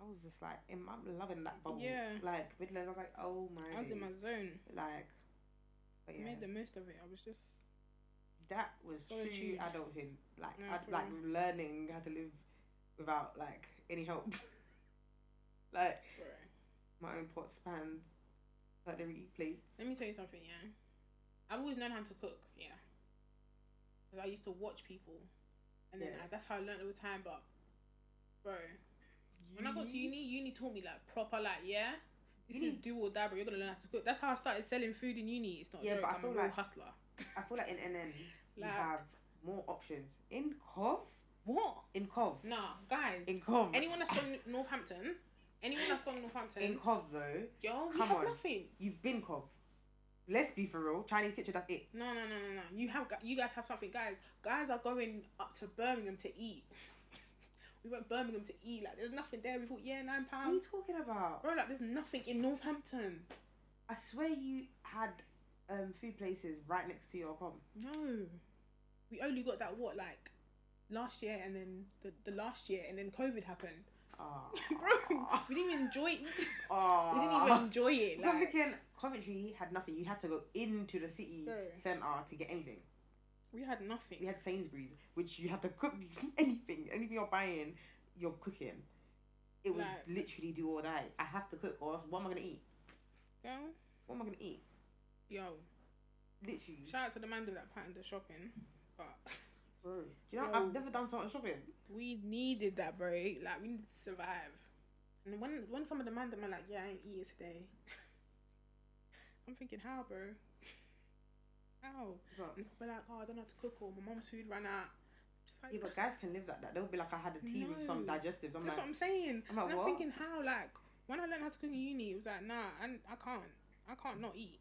Speaker 2: I was just like, I'm loving that bubble. Yeah. Like Midlands, I was like, oh my.
Speaker 1: I was in my zone.
Speaker 2: Like, but yeah.
Speaker 1: I made the most of it. I was just.
Speaker 2: That was true adulthood. Like like learning how to live without like any help. Like my own pots, pans, cutlery, plates.
Speaker 1: Let me tell you something, yeah. I've always known how to cook, yeah. Because I used to watch people, and then that's how I learned all the time. But, bro, when I got to uni taught me like proper, like, yeah. This is do or die, bro. You're gonna learn how to cook. That's how I started selling food in uni. It's not a joke.
Speaker 2: But
Speaker 1: I'm a real hustler.
Speaker 2: I feel like in NN you have more options. In Cov?
Speaker 1: What?
Speaker 2: In Cov.
Speaker 1: Nah, guys.
Speaker 2: In Cov.
Speaker 1: Anyone that's gone Northampton.
Speaker 2: In Cov though.
Speaker 1: Yo, we have nothing.
Speaker 2: You've been Cov. Let's be for real. Chinese kitchen, that's it.
Speaker 1: No. You guys have something, guys. Guys are going up to Birmingham to eat. We went Birmingham to eat. Like, there's nothing there. We thought, £9.
Speaker 2: What are you talking about?
Speaker 1: Bro, like, there's nothing in Northampton.
Speaker 2: I swear you had food places right next to your com.
Speaker 1: No. We only got that, last year, and then the last year, and then COVID happened. Bro, we didn't even enjoy it. We didn't even enjoy it.
Speaker 2: Like, Coventry had nothing. You had to go into the city centre to get anything.
Speaker 1: We had nothing.
Speaker 2: We had Sainsbury's, which you had to cook anything you're buying, you're cooking. It was literally do or die. I have to cook, or else what am I gonna eat?
Speaker 1: Yo.
Speaker 2: What am I gonna eat?
Speaker 1: Yo.
Speaker 2: Literally.
Speaker 1: Shout out to the man that patterned the shopping, but.
Speaker 2: Bro, do you know I've never done so much shopping.
Speaker 1: We needed that, bro. Like, we needed to survive. And when some of the man are like, yeah, I ain't eating today. I'm thinking, how, bro? How? And they'll be like, oh, I don't know how to cook, or my mum's food ran out. Just like,
Speaker 2: but guys can live like that. They'll be like, I had a tea with some digestives.
Speaker 1: That's what I'm saying. I'm thinking, how? Like, when I learned how to cook in uni, it was like, nah, I can't not eat.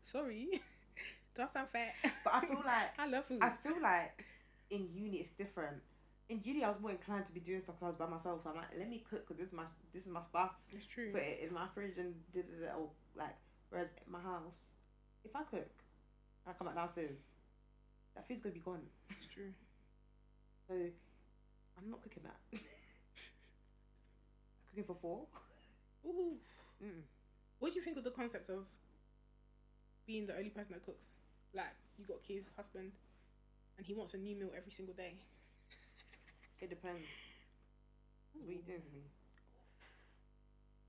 Speaker 1: Sorry. Do I sound fat?
Speaker 2: But I feel like
Speaker 1: I love food.
Speaker 2: I feel like in uni it's different. In uni I was more inclined to be doing stuff because I was by myself. So I'm like, let me cook because this is my stuff.
Speaker 1: It's true.
Speaker 2: Put it in my fridge and did it all. Like, whereas at my house if I cook and I come back downstairs, that food's gonna be gone.
Speaker 1: It's true.
Speaker 2: So I'm not cooking that. I'm cooking for 4.
Speaker 1: Ooh. What do you think of the concept of being the only person that cooks? Like, you got kids, husband, and he wants a new meal every single day.
Speaker 2: It depends. What are you doing for me?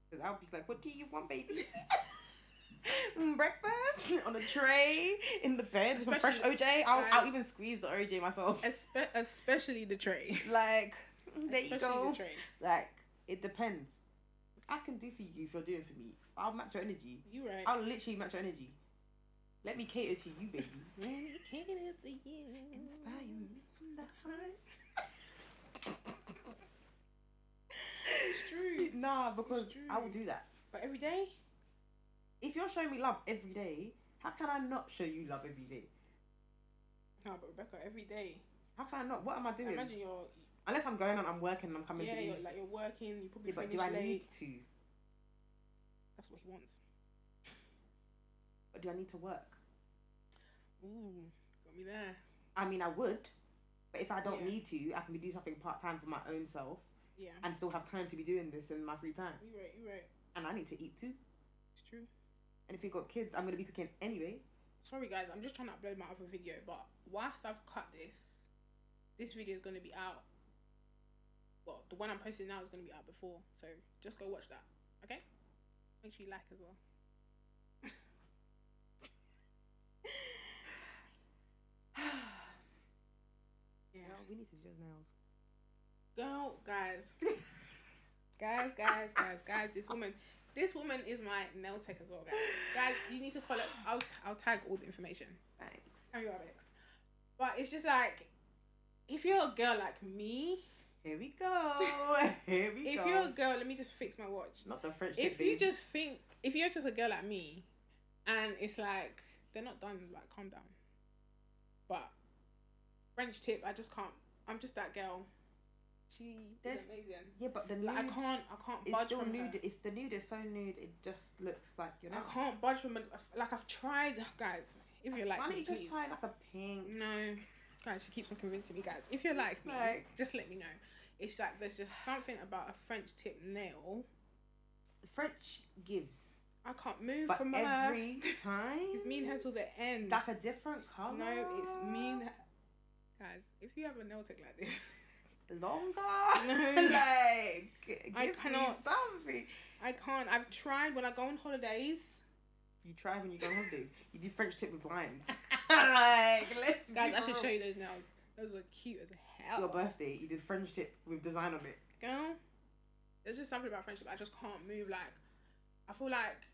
Speaker 2: Because I'll be like, what do you want, baby? Breakfast on a tray in the bed with some fresh OJ. I'll even squeeze the OJ myself.
Speaker 1: Especially the tray.
Speaker 2: Like, there you go.
Speaker 1: The tray.
Speaker 2: Like, it depends. I can do for you if you're doing for me. I'll match your energy.
Speaker 1: You right.
Speaker 2: I'll literally match your energy. Let me cater to you, baby.
Speaker 1: Let me cater to you.
Speaker 2: Inspire me from the heart.
Speaker 1: It's true.
Speaker 2: Nah, because I will do that.
Speaker 1: But every day?
Speaker 2: If you're showing me love every day, how can I not show you love every day?
Speaker 1: No, but Rebecca, every day.
Speaker 2: How can I not? What am I doing?
Speaker 1: Imagine you're...
Speaker 2: Unless I'm going on, I'm working and I'm coming to you.
Speaker 1: Yeah, you're working, you probably
Speaker 2: but
Speaker 1: finish
Speaker 2: do I
Speaker 1: late.
Speaker 2: need to?
Speaker 1: That's what he wants.
Speaker 2: But do I need to work?
Speaker 1: Ooh, got me there.
Speaker 2: I mean, I would. But if I don't need to, I can be doing something part-time for my own self.
Speaker 1: Yeah.
Speaker 2: And still have time to be doing this in my free time.
Speaker 1: You're right.
Speaker 2: And I need to eat too.
Speaker 1: It's true.
Speaker 2: And if you've got kids, I'm going to be cooking anyway.
Speaker 1: Sorry guys, I'm just trying to upload my other video, but whilst I've cut this video is going to be out. Well, the one I'm posting now is going to be out before, so just go watch that, okay? Make sure you like as well.
Speaker 2: Yeah, we need to do those nails.
Speaker 1: Girl, guys, this woman is my nail tech as well, guys. Guys, you need to follow. I'll tag all the information.
Speaker 2: Thanks.
Speaker 1: Tell me about Beccs. But it's just like, if you're a girl like me.
Speaker 2: Here we go.
Speaker 1: If you're a girl, let me just fix my watch.
Speaker 2: Not the French
Speaker 1: tip,
Speaker 2: if you
Speaker 1: just think, if you're just a girl like me, and it's like, they're not done, like, calm down. But French tip, I just can't. I'm just that girl. She is amazing.
Speaker 2: Yeah, but the nude,
Speaker 1: like, I can't budge from
Speaker 2: nude.
Speaker 1: her.
Speaker 2: It's the nude is so nude. It just looks like, you know.
Speaker 1: I can't budge from it. Like, I've tried, guys. If you're like,
Speaker 2: why don't
Speaker 1: me,
Speaker 2: you just
Speaker 1: please.
Speaker 2: try like a pink?
Speaker 1: No, guys, she keeps on convincing me, guys. If you're like me, just let me know. It's like there's just something about a French tip nail.
Speaker 2: French gives.
Speaker 1: I can't move
Speaker 2: but
Speaker 1: from
Speaker 2: every
Speaker 1: her.
Speaker 2: time.
Speaker 1: It's me and her till the end.
Speaker 2: Like a different colour.
Speaker 1: No, it's me and her. Guys, if you have a nail tech like this.
Speaker 2: Longer.
Speaker 1: No.
Speaker 2: Like,
Speaker 1: I cannot.
Speaker 2: Me something.
Speaker 1: I can't. I've tried when I go on holidays.
Speaker 2: You try when you go on holidays. You do French tip with lines. Like, let's
Speaker 1: guys, I should show you those nails. Those are cute as hell.
Speaker 2: Your birthday, you did French tip with design on it.
Speaker 1: Girl, there's just something about friendship. I just can't move. Like, I feel like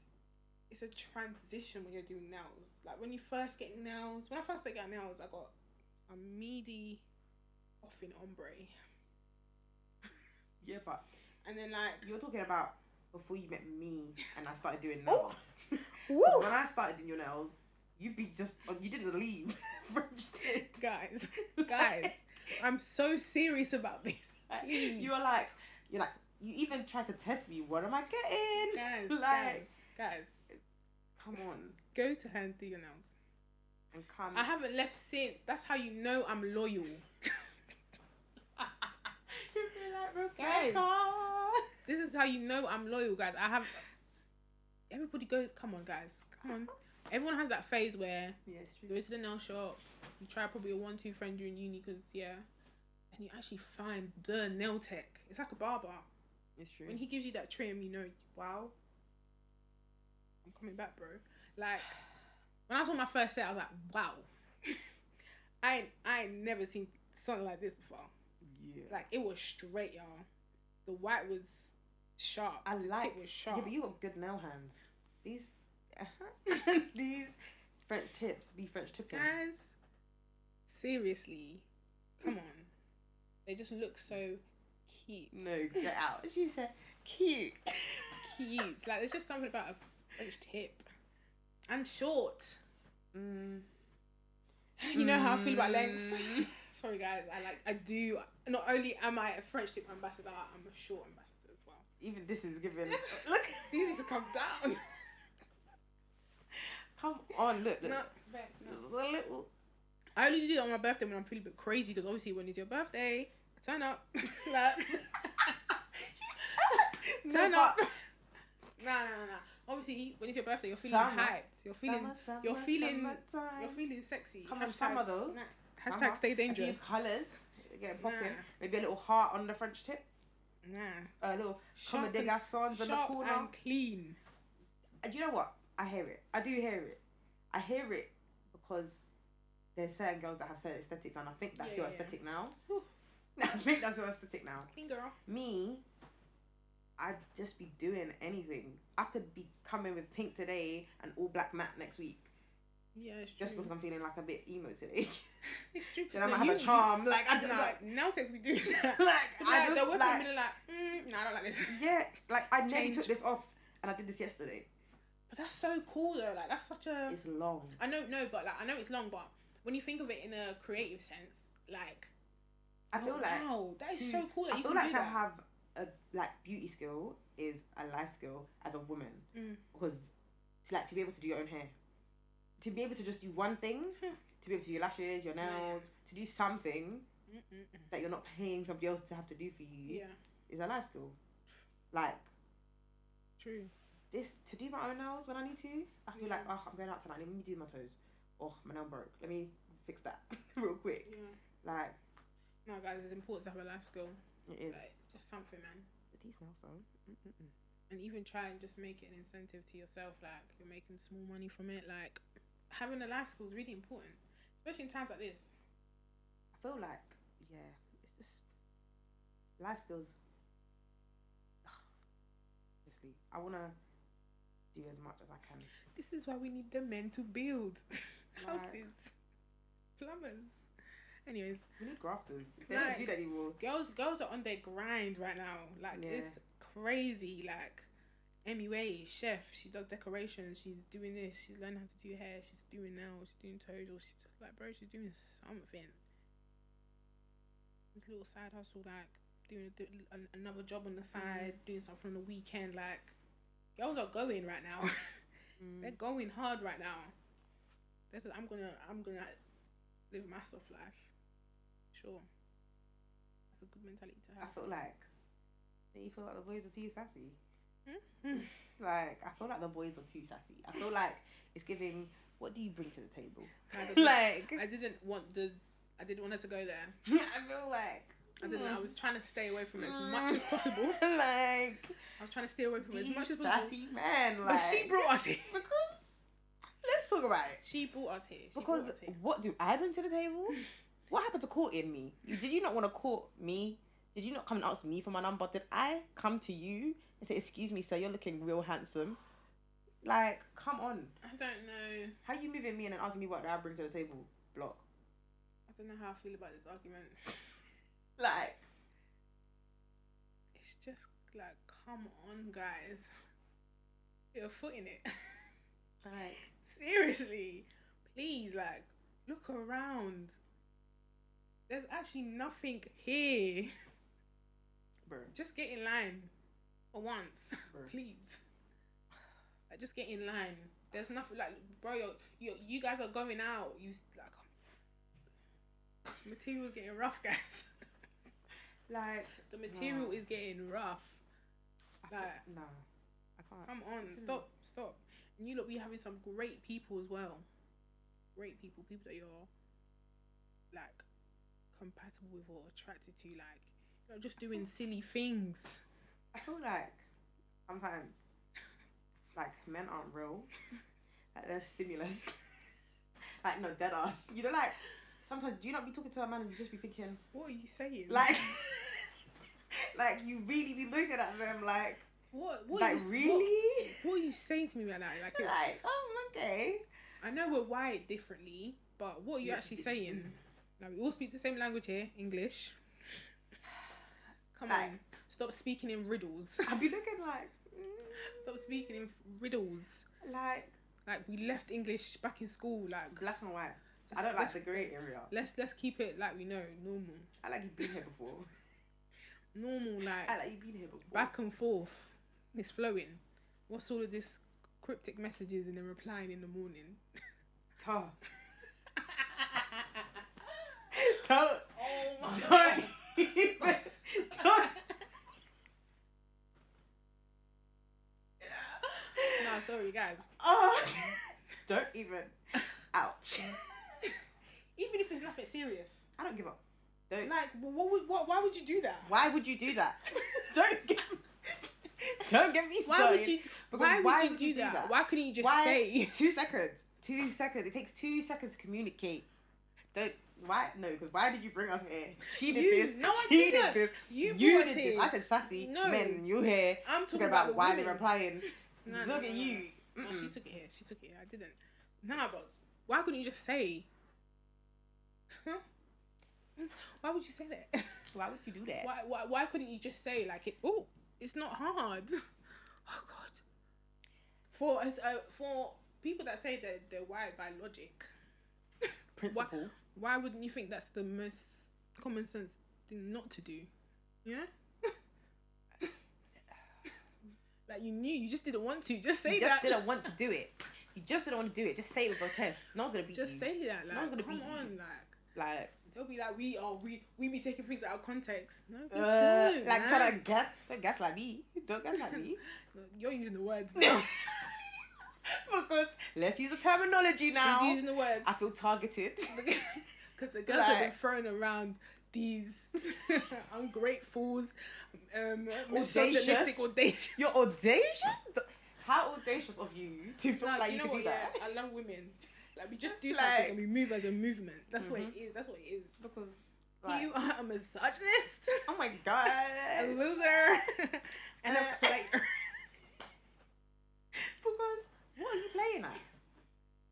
Speaker 1: it's a transition when you're doing nails. Like, when you first get nails. When I first got nails, I got a meaty offin ombre.
Speaker 2: Yeah, but
Speaker 1: and then like
Speaker 2: you're talking about before you met me and I started doing nails.
Speaker 1: Woo!
Speaker 2: When I started doing your nails, you didn't leave. French tip.
Speaker 1: Guys, I'm so serious about this. Please.
Speaker 2: You're like, you even tried to test me. What am I getting?
Speaker 1: Guys,
Speaker 2: come on.
Speaker 1: Go to her and do your nails.
Speaker 2: And come.
Speaker 1: I haven't left since. That's how you know I'm loyal. Guys, this is how you know I'm loyal, guys. Everybody goes. Come on, guys. Come on. Everyone has that phase where you go to the nail shop. You try probably a 1-2 friend during uni, and you actually find the nail tech. It's like a barber.
Speaker 2: It's true.
Speaker 1: When he gives you that trim, you know, wow, I'm coming back, bro. Like, when I saw my first set, I was like, wow. I ain't never seen something like this before. Yeah. Like, it was straight, y'all. The white was sharp. The tip was sharp.
Speaker 2: Yeah, but you got good nail hands. These French tips be French tipping.
Speaker 1: Guys, seriously, come on. They just look so cute.
Speaker 2: No, get out. She said cute.
Speaker 1: Cute. Like, there's just something about a French tip. And short. You know how I feel about length. Sorry guys, I do. Not only am I a French tip ambassador, I'm a short ambassador as well.
Speaker 2: Even this is given. Look,
Speaker 1: you need to come down.
Speaker 2: Come on, look.
Speaker 1: No,
Speaker 2: A little.
Speaker 1: I only do that on my birthday when I'm feeling a bit crazy, because obviously when it's your birthday, turn up. Like, turn up. Nah. Obviously, when it's your birthday, you're feeling hyped. You're feeling sexy.
Speaker 2: Come on, summer though.
Speaker 1: Nah. Hashtag stay dangerous.
Speaker 2: A few colours, get popping. Nah. Maybe a little heart on the French tip.
Speaker 1: Nah.
Speaker 2: A little comme des garçons in the corner.
Speaker 1: And clean.
Speaker 2: Do you know what? I hear it. I do hear it. I hear it because there's certain girls that have certain aesthetics, and I think that's your aesthetic now. I think that's your aesthetic now.
Speaker 1: Clean girl.
Speaker 2: Me, I'd just be doing anything. I could be coming with pink today and all black matte next week.
Speaker 1: Yeah, it's true.
Speaker 2: Just because I'm feeling like a bit emo today.
Speaker 1: It's true.
Speaker 2: Then I might have a charm. Like, I just like...
Speaker 1: Now text me doing that.
Speaker 2: I just...
Speaker 1: They're working like, nah, I don't like this.
Speaker 2: Yeah, like, I nearly took this off, and I did this yesterday.
Speaker 1: But that's so cool, though. Like, that's such a...
Speaker 2: It's long.
Speaker 1: I know it's long, but when you think of it in a creative sense, like...
Speaker 2: I feel like...
Speaker 1: Wow, that is so cool that
Speaker 2: I feel like to have a, like, beauty skill is a life skill as a woman. Because, to be able to do your own hair. To be able to just do one thing, to be able to do your lashes, your nails, to do something that you're not paying somebody else to have to do for you, is a life skill. Like,
Speaker 1: true.
Speaker 2: To do my own nails when I need to, I feel like, I'm going out tonight, let me do my toes. Oh, my nail broke. Let me fix that real quick. Yeah. Like,
Speaker 1: no, guys, it's important to have a life skill.
Speaker 2: It is.
Speaker 1: Like, it's just something, man.
Speaker 2: But these nails, though.
Speaker 1: And even try and just make it an incentive to yourself. Like, you're making small money from it. Like, having a life skill is really important, especially in times like this.
Speaker 2: I feel like, it's just life skills. Honestly, I want to do as much as I can.
Speaker 1: This is why we need the men to build houses, plumbers. Anyways,
Speaker 2: we need grafters. They don't do that anymore.
Speaker 1: Girls are on their grind right now. Like, it's crazy. Like, MUA, chef, she does decorations, she's doing this, she's learning how to do hair, she's doing nails, she's doing toes, or she's just like, bro, she's doing something. This little side hustle, like, doing another job on the side, doing something on the weekend, like, girls are going right now. They're going hard right now. I'm gonna live my soft life. Sure. That's a good mentality to have.
Speaker 2: I feel like, you feel like the boys are too sassy. Like, I feel like the boys are too sassy. I feel like it's giving, what do you bring to the table? I didn't want her to go there. I feel like
Speaker 1: I was trying to stay away from it as much as possible.
Speaker 2: Like,
Speaker 1: I was trying to stay away from it as much as possible.
Speaker 2: Sassy man, like,
Speaker 1: but she brought us here.
Speaker 2: Because let's talk about it.
Speaker 1: She brought us here.
Speaker 2: What do I bring to the table? What happened to courting me? Did you not want to court me? Did you not come and ask me for my number? Did I come to you and say, excuse me, sir, you're looking real handsome? Like, come on.
Speaker 1: I don't know.
Speaker 2: How you moving me and then asking me what do I bring to the table? Block.
Speaker 1: I don't know how I feel about this argument.
Speaker 2: Like,
Speaker 1: it's just like, come on, guys. Put your foot in it.
Speaker 2: Like,
Speaker 1: seriously. Please, like, look around. There's actually nothing here.
Speaker 2: Bro.
Speaker 1: Just get in line for once. Bro. Please. Like, just get in line. There's nothing, like, bro, you guys are going out. You, like, material's getting rough, guys.
Speaker 2: Like,
Speaker 1: the material is getting rough. Like,
Speaker 2: no, I can't.
Speaker 1: Come on, stop. And you look, we having some great people as well. Great people that you're, like, compatible with or attracted to. Like, you're just doing silly things.
Speaker 2: I feel like sometimes, like, men aren't real. Like, they're stimulus. Like, no, dead ass. You know, like, sometimes do you not be talking to a man and you just be thinking,
Speaker 1: what are you saying?
Speaker 2: Like, like, you really be looking at them like,
Speaker 1: what
Speaker 2: like, really?
Speaker 1: What are you saying to me right now? Like, it's,
Speaker 2: like, oh, okay.
Speaker 1: I know we're wired differently, but what are you actually saying? Like, we all speak the same language here, English. Come on, stop speaking in riddles.
Speaker 2: I'll be looking like,
Speaker 1: stop speaking in riddles.
Speaker 2: Like
Speaker 1: we left English back in school, like
Speaker 2: black and white. I don't like the grey area.
Speaker 1: Let's keep it like we know, normal.
Speaker 2: I like you've been here before.
Speaker 1: Normal, like.
Speaker 2: I like you've been here before.
Speaker 1: Back and forth. It's flowing. What's all of this cryptic messages and then replying in the morning.
Speaker 2: Don't.
Speaker 1: Oh my
Speaker 2: Don't.
Speaker 1: God.
Speaker 2: Don't.
Speaker 1: No, sorry, guys.
Speaker 2: Oh. Don't even. Ouch.
Speaker 1: Even if it's nothing serious.
Speaker 2: I don't give up. Don't.
Speaker 1: Like, why would you do that?
Speaker 2: Why would you do that? Don't get me started.
Speaker 1: Why would you do that? Why couldn't you just say?
Speaker 2: 2 seconds. 2 seconds. It takes 2 seconds to communicate. Don't. Why? No, because why did you bring us here? She did this.
Speaker 1: No, I
Speaker 2: she
Speaker 1: didn't.
Speaker 2: did this.
Speaker 1: You
Speaker 2: did
Speaker 1: here.
Speaker 2: this. I said sassy.
Speaker 1: No.
Speaker 2: Men, you here.
Speaker 1: I'm talking
Speaker 2: about why
Speaker 1: women.
Speaker 2: they're replying.
Speaker 1: No,
Speaker 2: Look at you.
Speaker 1: No, she took it here. She took it here. I didn't. Nah, but why couldn't you just say? Huh? Why would you say that?
Speaker 2: Why would you do that?
Speaker 1: Why couldn't you just say like it? Oh, it's not hard. Oh God. For people that say that they're wired by logic,
Speaker 2: Principle.
Speaker 1: Why wouldn't you think that's the most common sense thing not to do? Yeah. Like you knew, you just didn't want to. Just say that.
Speaker 2: You just didn't want to do it. You just didn't want to do it. Just say it with your chest. No one's gonna beat you.
Speaker 1: Just say that. Like,
Speaker 2: no one's gonna
Speaker 1: come
Speaker 2: beat
Speaker 1: on,
Speaker 2: you.
Speaker 1: like they'll be like, we be taking things out of context. No, we
Speaker 2: like
Speaker 1: don't. Man.
Speaker 2: trying to don't gaslight me. Don't gaslight me.
Speaker 1: No, you're using the words now.
Speaker 2: Because let's use the terminology now.
Speaker 1: She's using the words.
Speaker 2: I feel targeted.
Speaker 1: Because the girls have been throwing around these ungratefuls, misogynistic, audacious.
Speaker 2: You're audacious? How audacious of you to feel like you can do that?
Speaker 1: Yeah, I love women. Like, we just do something and we move as a movement. That's what it is. That's what it is.
Speaker 2: Because
Speaker 1: you are a misogynist.
Speaker 2: Oh my God.
Speaker 1: A loser. And a player.
Speaker 2: Because what are you playing at?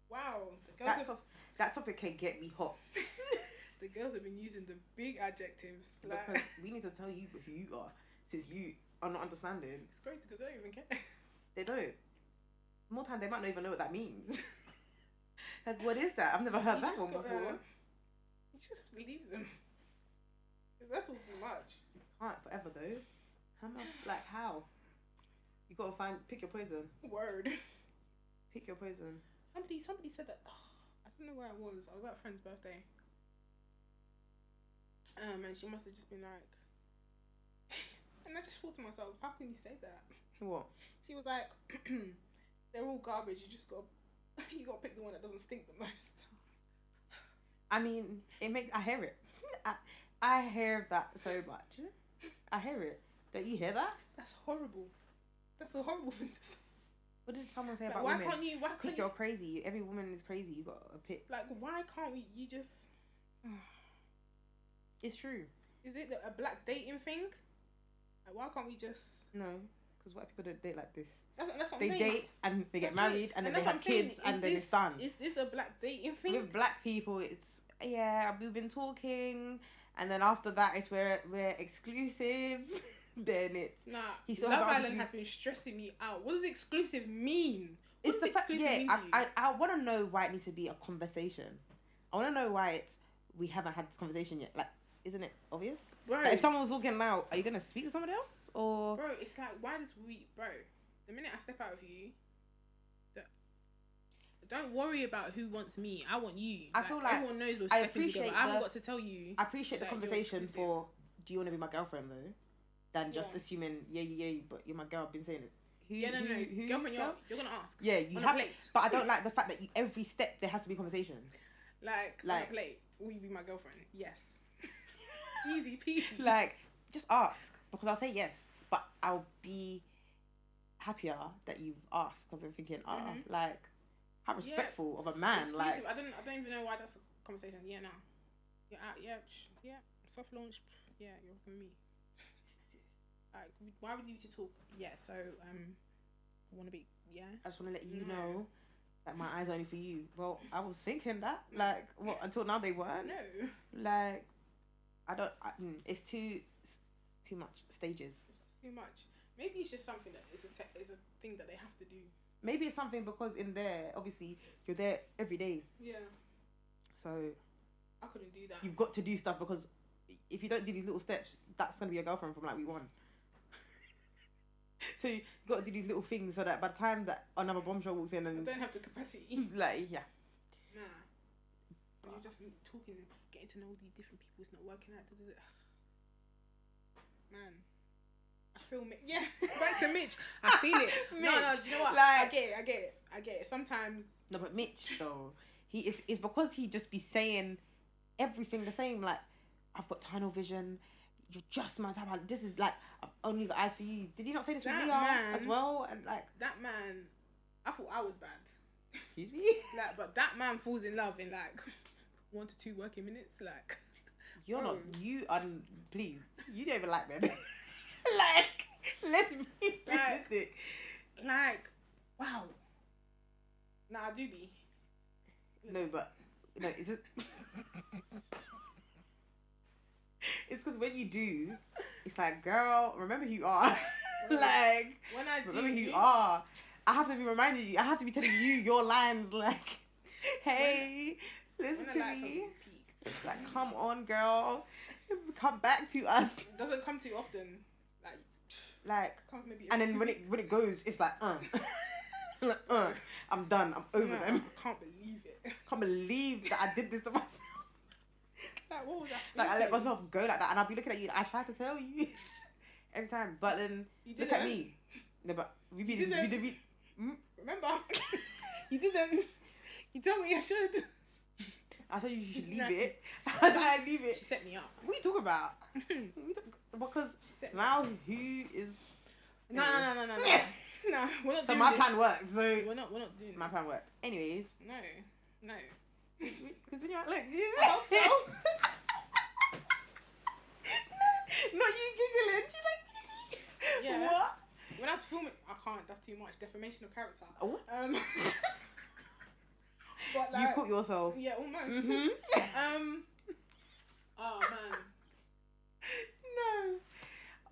Speaker 1: Wow.
Speaker 2: That topic can get me hot.
Speaker 1: The girls have been using the big adjectives. Like,
Speaker 2: because we need to tell you who you are, since you are not understanding.
Speaker 1: It's crazy because they don't even care.
Speaker 2: They don't. More time, they might not even know what that means. Like, what is that? I've never heard that one before.
Speaker 1: You just have to leave them. Because that's all too much.
Speaker 2: You can't forever though. How? You gotta pick your poison.
Speaker 1: Word.
Speaker 2: Pick your poison.
Speaker 1: Somebody said that. Oh, I don't know where I was. I was at a friend's birthday. And she must have just been like, and I just thought to myself, how can you say that?
Speaker 2: What?
Speaker 1: She was like, they're all garbage. You gotta pick the one that doesn't stink the most.
Speaker 2: I mean, I hear it. I hear that so much. I hear it. Don't you hear that?
Speaker 1: That's horrible. That's a horrible thing to say.
Speaker 2: What did someone say about
Speaker 1: why
Speaker 2: women?
Speaker 1: Can't you? Why can't
Speaker 2: you're crazy. Every woman is crazy. You got to pick.
Speaker 1: Like, why can't we? You just.
Speaker 2: It's true.
Speaker 1: Is it a black dating thing? Like, why can't we just?
Speaker 2: No, because white people don't date like this.
Speaker 1: That's what
Speaker 2: they
Speaker 1: I'm saying.
Speaker 2: date and they get married and then they have kids and then it's done.
Speaker 1: Is this a black dating thing?
Speaker 2: With black people, it's we've been talking, and then after that, it's we're exclusive. Then it's
Speaker 1: Love Island has been stressing me out. What does exclusive mean? What does exclusive mean to you?
Speaker 2: I want to know why it needs to be a conversation. I want to know why we haven't had this conversation yet. Like, isn't it obvious?
Speaker 1: Bro,
Speaker 2: like, if someone was walking out, are you gonna speak to somebody else or?
Speaker 1: Bro, it's like, why does the minute I step out of you, don't worry about who wants me. I want you.
Speaker 2: I feel like
Speaker 1: everyone knows we're stepping together. I haven't got to tell you.
Speaker 2: I appreciate the conversation for, do you want to be my girlfriend though? Than just assuming, but you're my girl. I've been saying it.
Speaker 1: Who girlfriend, you're gonna ask.
Speaker 2: Yeah, you have. But I don't like the fact that every step there has to be conversation.
Speaker 1: Like on a plate, will you be my girlfriend? Yes. Easy peasy.
Speaker 2: Like, just ask, because I'll say yes, but I'll be happier that you've asked. I've been thinking, like, how respectful of a man.
Speaker 1: Exclusive.
Speaker 2: Like,
Speaker 1: I don't even know why that's a conversation. Yeah, now you're out. Yeah, soft launch. Yeah, you're with me. Like, why would you need to talk? Yeah, so I want to be. Yeah,
Speaker 2: I just want to let you know that my eyes are only for you. Well, I was thinking that, like, what, until now they weren't.
Speaker 1: No,
Speaker 2: like, it's too much stages.
Speaker 1: It's too much. Maybe it's just something that is a thing that they have to do.
Speaker 2: Maybe it's something because in there, obviously, you're there every day.
Speaker 1: Yeah.
Speaker 2: So
Speaker 1: I couldn't do that.
Speaker 2: You've got to do stuff, because if you don't do these little steps, that's gonna be your girlfriend from like week 1. So you got to do these little things so that by the time that another bombshell walks in
Speaker 1: I
Speaker 2: and
Speaker 1: don't have the capacity.
Speaker 2: like yeah.
Speaker 1: Nah. When you're just talking, getting to know all these different people, it's not working out. Man. I feel Mitch. Yeah, back to Mitch. I feel it.
Speaker 2: Mitch,
Speaker 1: no, do you know what?
Speaker 2: like-
Speaker 1: I get it. Sometimes.
Speaker 2: No, but Mitch though, it's because he just be saying everything the same. Like, I've got tunnel vision. You're just my type. Like, this is like, I've only got eyes for you. Did he not say this with
Speaker 1: That
Speaker 2: Leah
Speaker 1: man-
Speaker 2: as well? And like,
Speaker 1: That man, I thought I was bad.
Speaker 2: excuse me.
Speaker 1: Like, but that man falls in love in like 1 to 2 working minutes. Like,
Speaker 2: You're
Speaker 1: bro.
Speaker 2: not. You are. Please. You don't even like men. Like, let's be realistic.
Speaker 1: like, wow. Nah, I do be.
Speaker 2: No, but no, it's just. It's because when you do, it's like, girl, remember who you are. Like,
Speaker 1: When I do,
Speaker 2: remember who you are. I have to be reminding you. I have to be telling you your lines. Like, hey, listen
Speaker 1: when
Speaker 2: to
Speaker 1: I like
Speaker 2: me.
Speaker 1: something's peak.
Speaker 2: Like, come on, girl. Come back to us.
Speaker 1: It doesn't come too often.
Speaker 2: Like,
Speaker 1: Comes maybe
Speaker 2: and
Speaker 1: every
Speaker 2: then
Speaker 1: 2
Speaker 2: when
Speaker 1: weeks.
Speaker 2: it goes, it's like, like, I'm done. I'm over
Speaker 1: No,
Speaker 2: them.
Speaker 1: I can't believe it.
Speaker 2: Can't believe that I did this to myself.
Speaker 1: Like, what was that?
Speaker 2: Like, I let
Speaker 1: thinking?
Speaker 2: myself go like that, and I'll be looking at you. I tried to tell you every time, but then
Speaker 1: You
Speaker 2: look at
Speaker 1: didn't.
Speaker 2: me. No, but we
Speaker 1: You
Speaker 2: be
Speaker 1: didn't. Remember? You didn't. You told me I should.
Speaker 2: I told you should leave
Speaker 1: Exactly.
Speaker 2: it. I leave
Speaker 1: She
Speaker 2: it.
Speaker 1: set me up.
Speaker 2: What are you talking about? Because
Speaker 1: She set me
Speaker 2: now who is?
Speaker 1: No. No, we're not
Speaker 2: So
Speaker 1: doing
Speaker 2: my
Speaker 1: this.
Speaker 2: plan worked. So
Speaker 1: We're not doing
Speaker 2: my
Speaker 1: this.
Speaker 2: plan worked. Anyways,
Speaker 1: No.
Speaker 2: because when you're like,
Speaker 1: I hope so.
Speaker 2: not you giggling. She's like,
Speaker 1: Yeah.
Speaker 2: what?
Speaker 1: When I was filming, I can't. That's too much defamation of character.
Speaker 2: Oh.
Speaker 1: But
Speaker 2: You
Speaker 1: like,
Speaker 2: caught yourself.
Speaker 1: yeah, almost.
Speaker 2: Mhm.
Speaker 1: Oh man.
Speaker 2: No.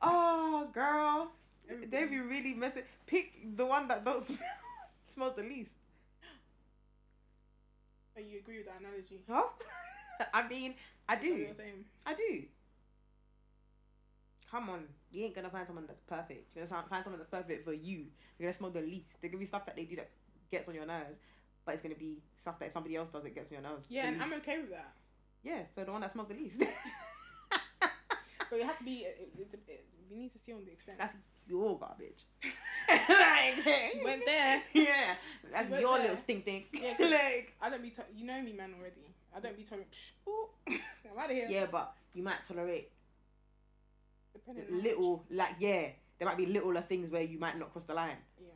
Speaker 2: Oh, girl.
Speaker 1: Everything.
Speaker 2: They be really messing. Pick the one that don't smell. Smells the least.
Speaker 1: Oh, you agree with that analogy?
Speaker 2: Huh? I mean, I
Speaker 1: Is that what
Speaker 2: do.
Speaker 1: you're saying?
Speaker 2: I do. Come on. You ain't gonna find someone that's perfect. You're gonna find someone that's perfect for you. You're gonna smell the least. There could be stuff that they do that gets on your nerves, but it's gonna be stuff that if somebody else does, it gets on your nerves.
Speaker 1: Yeah,
Speaker 2: the
Speaker 1: and I'm
Speaker 2: least.
Speaker 1: okay with that.
Speaker 2: Yeah, so the one that smells the least.
Speaker 1: But it has to be. We need to see on the extent.
Speaker 2: That's your garbage. Like,
Speaker 1: She went there.
Speaker 2: Yeah, that's
Speaker 1: went
Speaker 2: your
Speaker 1: there.
Speaker 2: little stink thing.
Speaker 1: Yeah, 'cause
Speaker 2: Like,
Speaker 1: I don't be. You know me, man. Already. I don't be talking. I'm out of here.
Speaker 2: yeah, but you might tolerate
Speaker 1: Depending on how
Speaker 2: little, like, yeah, there might be littler things where you might not cross the line.
Speaker 1: much- Yeah.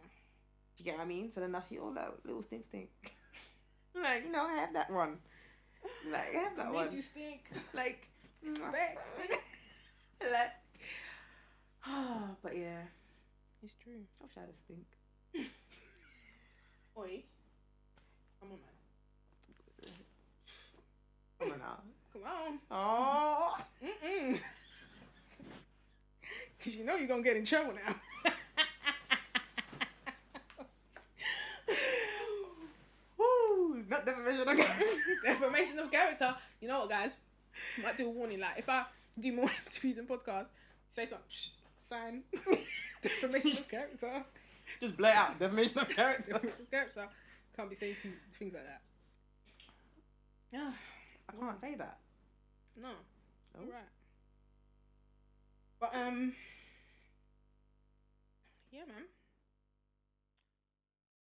Speaker 2: Do you get what I mean? So then that's your little stink. Like, I have that one. Like, I have that
Speaker 1: It
Speaker 2: one.
Speaker 1: makes you stink.
Speaker 2: Like,
Speaker 1: Beccs.
Speaker 2: like, but yeah,
Speaker 1: It's true.
Speaker 2: I wish I had a stink.
Speaker 1: Oi. Come on, man.
Speaker 2: Come on now.
Speaker 1: Come on.
Speaker 2: Oh.
Speaker 1: Because you know you're going to get in trouble now.
Speaker 2: Woo! Not defamation of character.
Speaker 1: Defamation of character. You know what, guys? Might do a warning. Like, if I do more interviews and podcasts, say something. Shh, sign. Defamation of character.
Speaker 2: Just blurt out defamation of character.
Speaker 1: Defamation of character. Can't be saying things like that. Yeah.
Speaker 2: I can't say that.
Speaker 1: No.
Speaker 2: No.
Speaker 1: All right. But, yeah, man.